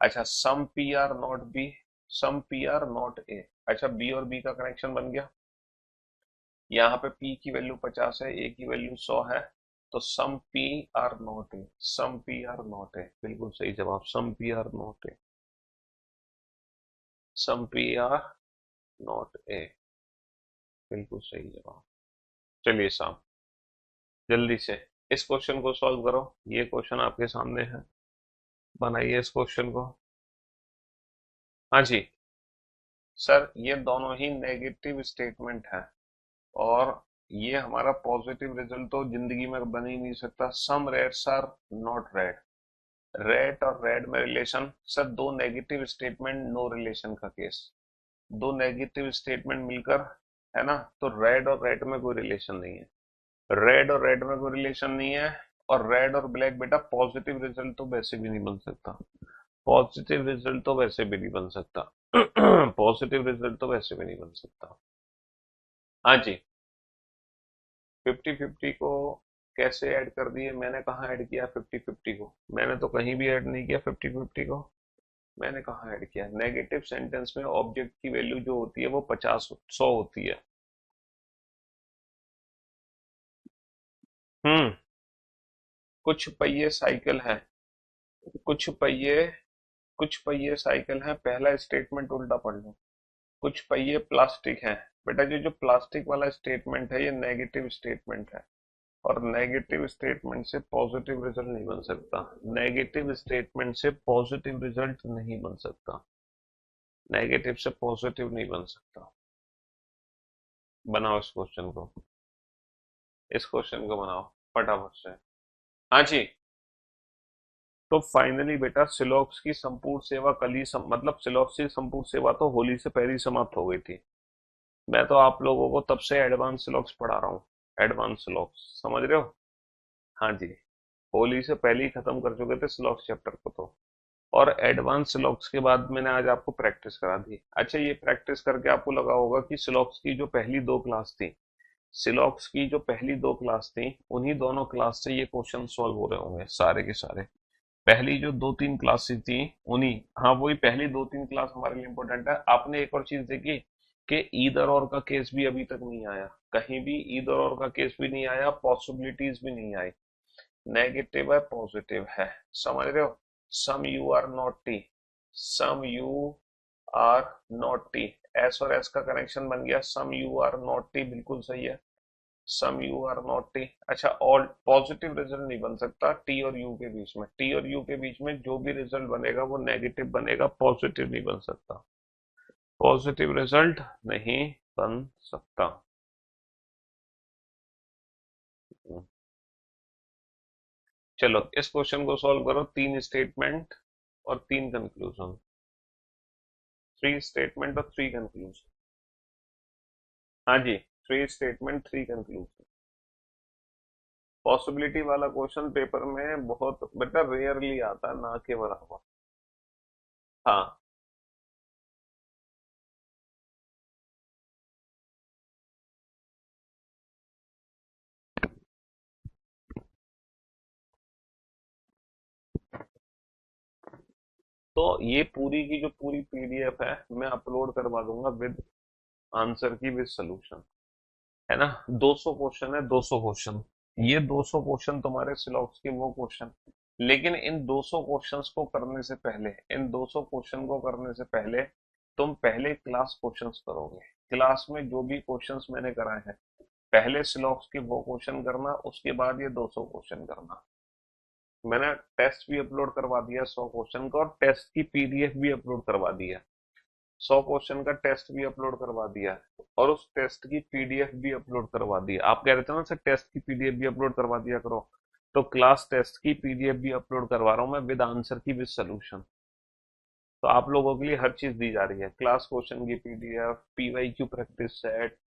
अच्छा, some P are not B, some P are not A. अच्छा, बी और बी का कनेक्शन बन गया। यहाँ पे P की वैल्यू 50 है, A की वैल्यू 100 है, तो some P are not A, some P are not A, बिल्कुल सही जवाब, some P are not A, some P are not A, बिल्कुल सही जवाब। चलिए साहब, जल्दी से इस क्वेश्चन को सॉल्व करो। ये क्वेश्चन आपके सामने है, बनाइए इस क्वेश्चन को। हाँ जी सर, ये दोनों ही नेगेटिव स्टेटमेंट है और ये हमारा पॉजिटिव रिजल्ट तो जिंदगी में बन ही नहीं सकता। Some reds are not red, rate और रेड में रिलेशन। सर दो नेगेटिव स्टेटमेंट, नो रिलेशन का केस। दो नेगेटिव स्टेटमेंट मिलकर, है ना, तो रेड और रेड में कोई रिलेशन नहीं है, रेड और रेड में कोई रिलेशन नहीं है। और रेड और ब्लैक बेटा पॉजिटिव रिजल्ट तो वैसे भी नहीं बन सकता, पॉजिटिव रिजल्ट तो वैसे भी नहीं बन सकता। पॉजिटिव रिजल्ट तो वैसे भी नहीं बन सकता। हाँ जी। 50-50 को कैसे ऐड कर दिए, मैंने कहाँ ऐड किया 50-50 को, मैंने तो कहीं भी ऐड नहीं किया 50-50 को। मैंने कहाँ ऐड किया, नेगेटिव सेंटेंस में ऑब्जेक्ट की वैल्यू जो होती है वो 50-100 होती है। हम्म। कुछ पहिए साइकिल है, कुछ पहिए कुछ पहिए साइकिल है, पहला स्टेटमेंट उल्टा पढ़ लो। कुछ पहिए प्लास्टिक हैं। बेटा जो जो प्लास्टिक वाला स्टेटमेंट है ये नेगेटिव स्टेटमेंट है, और नेगेटिव स्टेटमेंट से पॉजिटिव रिजल्ट नहीं बन सकता, नेगेटिव स्टेटमेंट से पॉजिटिव रिजल्ट नहीं बन सकता, नेगेटिव से पॉजिटिव नहीं बन सकता। बनाओ इस क्वेश्चन को, इस क्वेश्चन को बनाओ फटाफट से। हाँ जी। तो फाइनली बेटा सिलॉक्स की संपूर्ण सेवा मतलब सिलॉक्स की संपूर्ण सेवा तो होली से पहले ही समाप्त हो गई थी। मैं तो आप लोगों को तब से एडवांस सिलॉक्स पढ़ा रहा हूँ, एडवांस सिलॉक्स, समझ रहे हो। हाँ जी। होली से पहले ही खत्म कर चुके थे सिलॉक्स चैप्टर को तो। और एडवांस सिलॉक्स के बाद मैंने आज आपको प्रैक्टिस करा दी। अच्छा ये प्रैक्टिस करके आपको लगा होगा कि सिलॉक्स की जो पहली दो क्लास थी, सिलॉक्स की जो पहली दो क्लास थी उन्हीं दोनों क्लास से ये क्वेश्चन सॉल्व हो रहे होंगे सारे के सारे। पहली जो दो तीन क्लासेस थी उन्हीं, हाँ वही पहली दो तीन क्लास हमारे लिए इंपॉर्टेंट है। आपने एक और चीज देखी कि ईदर और का केस भी अभी तक नहीं आया, कहीं भी ईदर और का केस भी नहीं आया, पॉसिबिलिटीज भी नहीं आई। नेगेटिव है पॉजिटिव है, समझ रहे हो। Some U are naughty, some U are naughty, S और एस का कनेक्शन बन गया, सम यू आर नॉटी बिल्कुल सही है, सम यू आर नॉटी। अच्छा ऑल पॉजिटिव रिजल्ट नहीं बन सकता टी और यू के बीच में, टी और यू के बीच में जो भी रिजल्ट बनेगा वो नेगेटिव बनेगा, पॉजिटिव नहीं बन सकता, पॉजिटिव रिजल्ट नहीं बन सकता। चलो इस क्वेश्चन को सॉल्व करो, तीन स्टेटमेंट और तीन कंक्लूजन, थ्री स्टेटमेंट और थ्री कंक्लूजन। हाँ जी, three statement three conclusion. Possibility वाला क्वेश्चन पेपर में बहुत बेटा रेयरली आता है, ना के बराबर। हाँ। तो ये पूरी की जो पूरी पीडीएफ है मैं अपलोड करवा दूंगा विद आंसर की, विद सोल्यूशन, है ना। 200 क्वेश्चन है, 200 क्वेश्चन, ये 200 क्वेश्चन तुम्हारे सिलॉक्स के वो क्वेश्चन। लेकिन इन 200 क्वेश्चंस को करने से पहले, इन 200 क्वेश्चन को करने से पहले तुम पहले क्लास क्वेश्चंस करोगे। क्लास में जो भी क्वेश्चंस मैंने कराए हैं पहले सिलॉक्स के वो क्वेश्चन करना, उसके बाद ये 200 क्वेश्चन करना। मैंने टेस्ट भी अपलोड करवा दिया 100 क्वेश्चन का, और टेस्ट की पीडीएफ भी अपलोड करवा दिया, 100 क्वेश्चन का टेस्ट भी अपलोड करवा दिया है, और उस टेस्ट की पीडीएफ भी अपलोड करवा दी। आप कह रहे थे ना सर टेस्ट की पीडीएफ भी अपलोड करवा दिया करो, तो क्लास टेस्ट की पीडीएफ भी अपलोड करवा रहा हूँ मैं विद आंसर की, विद सोल्यूशन। तो आप लोगों के लिए हर चीज दी जा रही है, क्लास क्वेश्चन की PDF, PYQ practice set,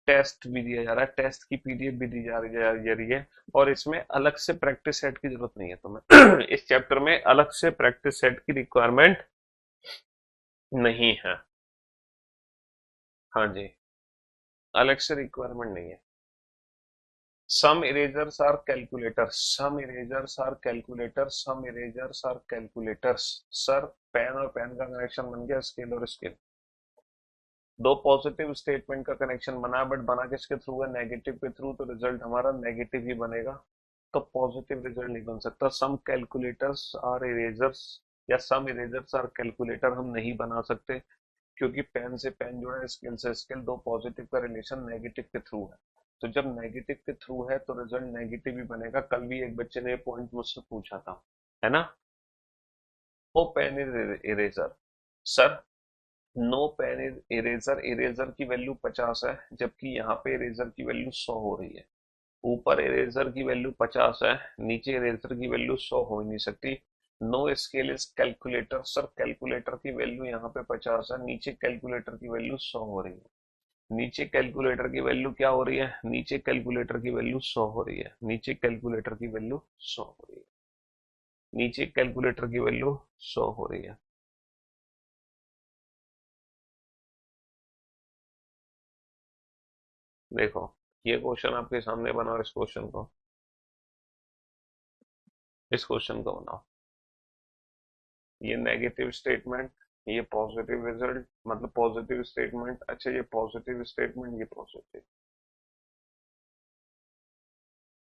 test भी दिया जा रहा है, टेस्ट की पीडीएफ भी दी जा रही है। और इसमें अलग से प्रैक्टिस सेट की जरूरत नहीं है तुम्हें। इस चैप्टर में अलग से प्रैक्टिस सेट की रिक्वायरमेंट नहीं है। हाँ जी, अलग से रिक्वायरमेंट नहीं है। Some erasers are calculators, some erasers are calculators, some erasers are calculators. Sir pen और पेन का कनेक्शन बन गया, स्केल और स्केल। दो पॉजिटिव स्टेटमेंट का कनेक्शन बना, बट बना किसके थ्रू है, नेगेटिव के थ्रू, तो रिजल्ट हमारा नेगेटिव ही बनेगा, तो पॉजिटिव रिजल्ट नहीं बन सकता। सम कैलकुलेटर्स आर इरेजर्स या सम इरेजर्स आर कैलकुलेटर हम नहीं बना सकते, क्योंकि पेन से पेन जुड़ा है, स्केल से स्केल, दो पॉजिटिव का रिलेशन नेगेटिव के थ्रू है। तो जब नेगेटिव के थ्रू है तो रिजल्ट नेगेटिव ही बनेगा। कल भी एक बच्चे ने ये पॉइंट मुझसे पूछा था, है ना। No pen is eraser, sir no pen is eraser, eraser की वैल्यू 50 है, जबकि यहाँ पे इरेजर की वैल्यू 100 हो रही है। ऊपर इरेजर की वैल्यू 50 है, नीचे इरेजर की वैल्यू 100 हो ही नहीं सकती। No scale is calculator, sir calculator की वैल्यू यहाँ पे 50 है, नीचे कैलकुलेटर की वैल्यू 100 हो रही है। नीचे कैलकुलेटर की वैल्यू क्या हो रही है, नीचे कैलकुलेटर की वैल्यू 100 हो रही है, नीचे कैलकुलेटर की वैल्यू 100 हो रही है, नीचे कैलकुलेटर की वैल्यू 100 हो रही है। देखो ये क्वेश्चन आपके सामने बनाओ, इस क्वेश्चन को बनाओ। ये नेगेटिव स्टेटमेंट, ये पॉजिटिव रिजल्ट, मतलब पॉजिटिव स्टेटमेंट, अच्छा ये पॉजिटिव स्टेटमेंट, ये पॉजिटिव।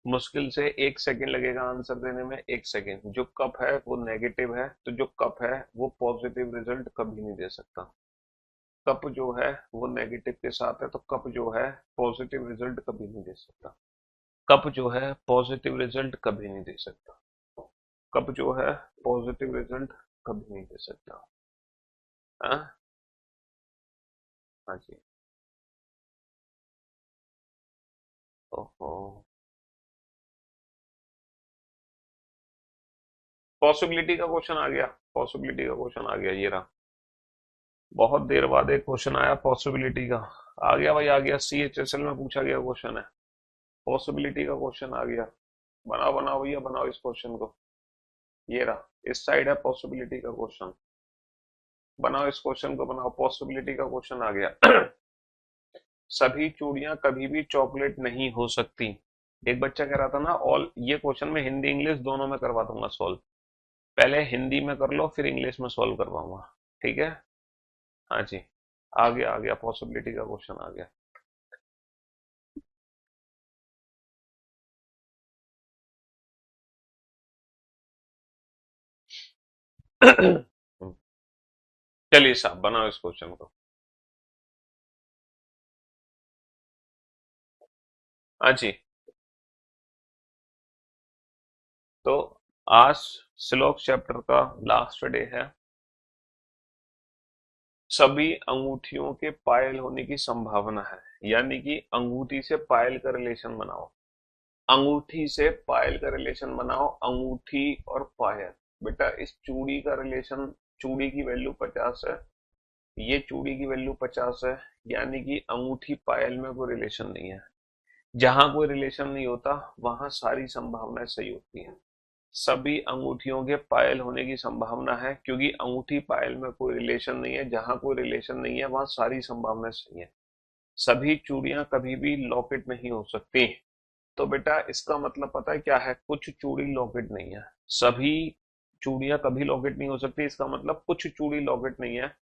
मुश्किल से 1 सेकेंड लगेगा आंसर देने में, 1 सेकेंड। जो कप है वो नेगेटिव है, तो जो कप है वो पॉजिटिव रिजल्ट कभी नहीं दे सकता। कप जो है वो नेगेटिव के साथ है, तो कप जो है पॉजिटिव रिजल्ट कभी नहीं दे सकता। कप जो है पॉजिटिव रिजल्ट कभी नहीं दे सकता। कप जो है पॉजिटिव रिजल्ट कभी नहीं दे सकता। हाँ, हाँ जी। ओहो, पॉसिबिलिटी का क्वेश्चन आ गया, पॉसिबिलिटी का क्वेश्चन आ गया, ये रहा। बहुत देर बाद एक क्वेश्चन आया पॉसिबिलिटी का। आ गया भाई, आ गया, CHSL में पूछा गया क्वेश्चन है, पॉसिबिलिटी का क्वेश्चन आ गया। बनाओ बनाओ भैया, बनाओ इस क्वेश्चन को। ये रहा, इस साइड है पॉसिबिलिटी का क्वेश्चन। बनाओ इस क्वेश्चन को, बनाओ, पॉसिबिलिटी का क्वेश्चन आ गया। सभी चूड़ियां कभी भी चॉकलेट नहीं हो सकती। एक बच्चा कह रहा था ना, ऑल, ये क्वेश्चन में हिंदी इंग्लिश दोनों में करवा दूंगा सॉल्व। पहले हिंदी में कर लो, फिर इंग्लिश में सॉल्व करवाऊंगा। ठीक है, हाँ जी। आ गया पॉसिबिलिटी का क्वेश्चन आ गया। चलिए साहब, बनाओ इस क्वेश्चन को। हाँ जी। तो आज श्लोक चैप्टर का लास्ट डे है। सभी अंगूठियों के पायल होने की संभावना है, यानी कि अंगूठी से पायल का रिलेशन बनाओ। अंगूठी से पायल का रिलेशन बनाओ, अंगूठी और पायल। बेटा इस चूड़ी का रिलेशन, चूड़ी की वैल्यू 50 है, ये चूड़ी की वैल्यू 50 है, यानी कि अंगूठी पायल में कोई रिलेशन नहीं है। जहां कोई रिलेशन नहीं होता वहां सारी संभावनाएं सही होती हैं। सभी अंगूठियों के पायल होने की संभावना है, क्योंकि अंगूठी पायल में कोई रिलेशन नहीं है, जहां कोई रिलेशन नहीं है वहां सारी संभावनाएं सही है। सभी चूड़ियां कभी भी लॉकेट नहीं हो सकती। तो बेटा इसका मतलब पता है क्या है, कुछ चूड़ी लॉकेट नहीं है। सभी चूड़ियां कभी लॉकेट नहीं हो सकती, इसका मतलब कुछ चूड़ी लॉकेट नहीं है।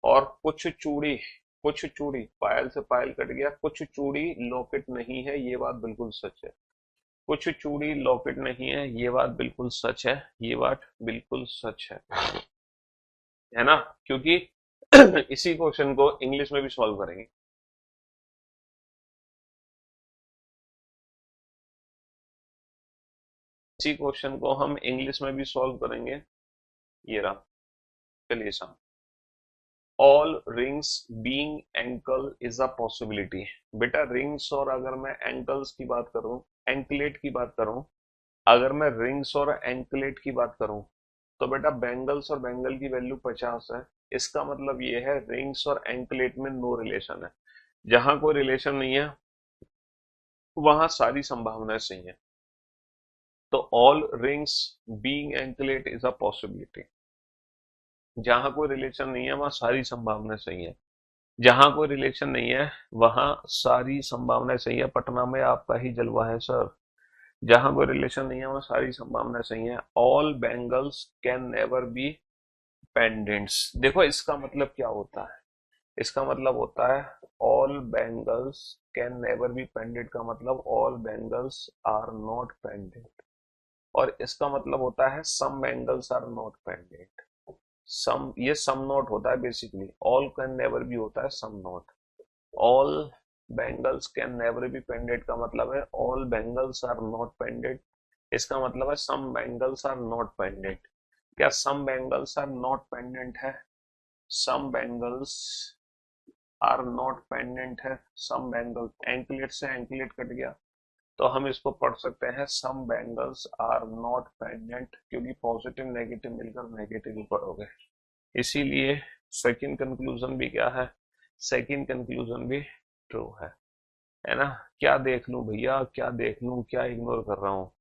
और कुछ चूड़ी, पायल से पायल कट गया, कुछ चूड़ी लॉकेट नहीं है, ये बात बिल्कुल सच है। कुछ चूड़ी लॉकेट नहीं है, ये बात बिल्कुल सच है, ये बात बिल्कुल सच है ना? क्योंकि इसी क्वेश्चन को इंग्लिश में भी सॉल्व करेंगे। इसी क्वेश्चन को हम इंग्लिश में भी सॉल्व करेंगे। ये रहा, चलिए साहब। All rings being ankle is a possibility. बेटा रिंग्स, और अगर मैं एंकल्स की बात करूं, एंकलेट की बात करूं, अगर मैं रिंग्स और एंकलेट की बात करूं, तो बेटा बैंगल्स और बैंगल की वैल्यू 50 है। इसका मतलब ये है रिंग्स और एंकलेट में नो रिलेशन है। जहां कोई रिलेशन नहीं है वहां सारी संभावनाएं सही है। तो all rings being anklet is a possibility. जहां कोई रिलेशन नहीं है वहां सारी संभावनाएं सही है। जहां कोई रिलेशन नहीं है वहां सारी संभावनाएं सही है। पटना में आपका ही जलवा है सर। जहां कोई रिलेशन नहीं है वहां सारी संभावनाएं सही है। All bangles can never B pendants. देखो इसका मतलब क्या होता है, इसका मतलब होता है all bangles can never be pendant, का मतलब all bangles are not pendant. और इसका मतलब होता है some bangles are not pendant. Some, ये सम नॉट होता है बेसिकली, ऑल कैन नेवर भी होता है some not. All bangles can never be pendant का मतलब है all bangles are not pendant. इसका मतलब है some bangles are not pendant. क्या some bangles are not pendant है? Some bangles are not pendant है। सम बैंगल, एंकलेट से एंकलेट कट गया, तो हम इसको पढ़ सकते हैं some bangles are not pendant, क्योंकि पॉजिटिव नेगेटिव मिलकर नेगेटिव ही पढ़ोगे। इसीलिए सेकंड कंक्लूजन भी क्या है, सेकंड कंक्लूजन भी ट्रू है ना? क्या देख लूं भैया, क्या देख लूं, क्या इग्नोर कर रहा हूँ,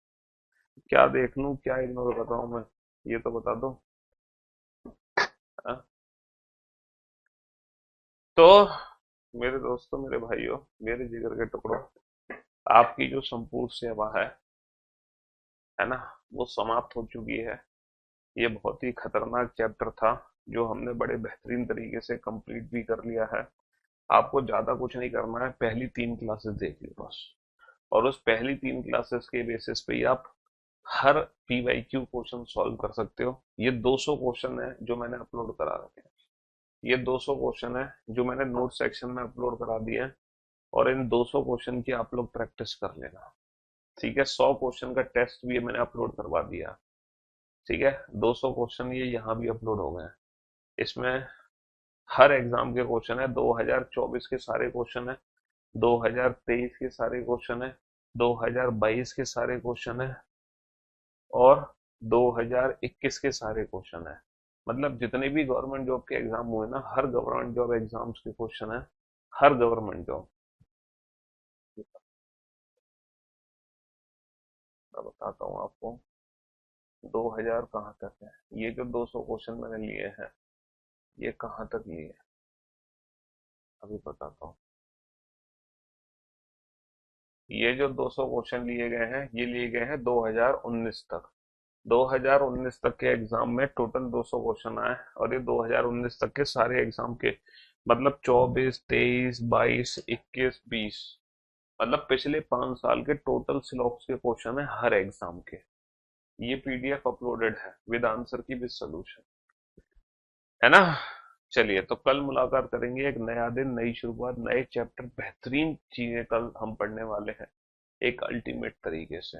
क्या देख लूं, क्या इग्नोर कर रहा हूँ मैं, ये तो बता दो। हाँ? तो मेरे दोस्तों, मेरे भाइयों, मेरे जिगर के टुकड़ों, आपकी जो संपूर्ण सेवा है ना, वो समाप्त हो चुकी है। ये बहुत ही खतरनाक चैप्टर था, जो हमने बड़े बेहतरीन तरीके से कंप्लीट भी कर लिया है। आपको ज्यादा कुछ नहीं करना है, पहली 3 क्लासेस देख ली बस। और उस पहली 3 क्लासेस के बेसिस पे ही आप हर पीवाईक्यू क्वेश्चन सॉल्व कर सकते हो। ये 200 क्वेश्चन है जो मैंने अपलोड करा रखे हैं। ये 200 क्वेश्चन है जो मैंने नोट सेक्शन में अपलोड करा दिए हैं। और इन 200 क्वेश्चन की आप लोग प्रैक्टिस कर लेना। ठीक है, 100 क्वेश्चन का टेस्ट भी मैंने अपलोड करवा दिया। ठीक है, 200 क्वेश्चन ये यहाँ भी अपलोड हो गए हैं। इसमें हर एग्जाम के क्वेश्चन है, 2024 के सारे क्वेश्चन है, 2023 के सारे क्वेश्चन है, 2022 के सारे क्वेश्चन है, और 2021 के सारे क्वेश्चन है। मतलब जितने भी गवर्नमेंट जॉब के एग्जाम हुए ना, हर गवर्नमेंट जॉब एग्जाम्स के क्वेश्चन है। हर गवर्नमेंट जॉब। मैं बताता हूँ आपको, 2000 कहाँ तक है, ये जो 200 क्वेश्चन मैंने लिए हैं, ये कहाँ तक लिए हैं, अभी बताता हूँ। ये जो 200 क्वेश्चन लिए गए हैं, ये लिए गए हैं 2019 तक। 2019 तक के एग्जाम में टोटल 200 क्वेश्चन आए, और ये 2019 तक के सारे एग्जाम के, मतलब 24, 23, 22, 21, 20, मतलब पिछले 5 साल के टोटल सिलेबस के क्वेश्चन है हर एग्जाम के। ये पीडीएफ अपलोडेड है विद आंसर की, विद सोल्यूशन, है ना? चलिए, तो कल मुलाकात करेंगे, एक नया दिन, नई शुरुआत, नए चैप्टर, बेहतरीन चीजें कल हम पढ़ने वाले हैं, एक अल्टीमेट तरीके से।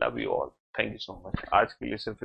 Love you all, thank you so much. आज के लिए सिर्फ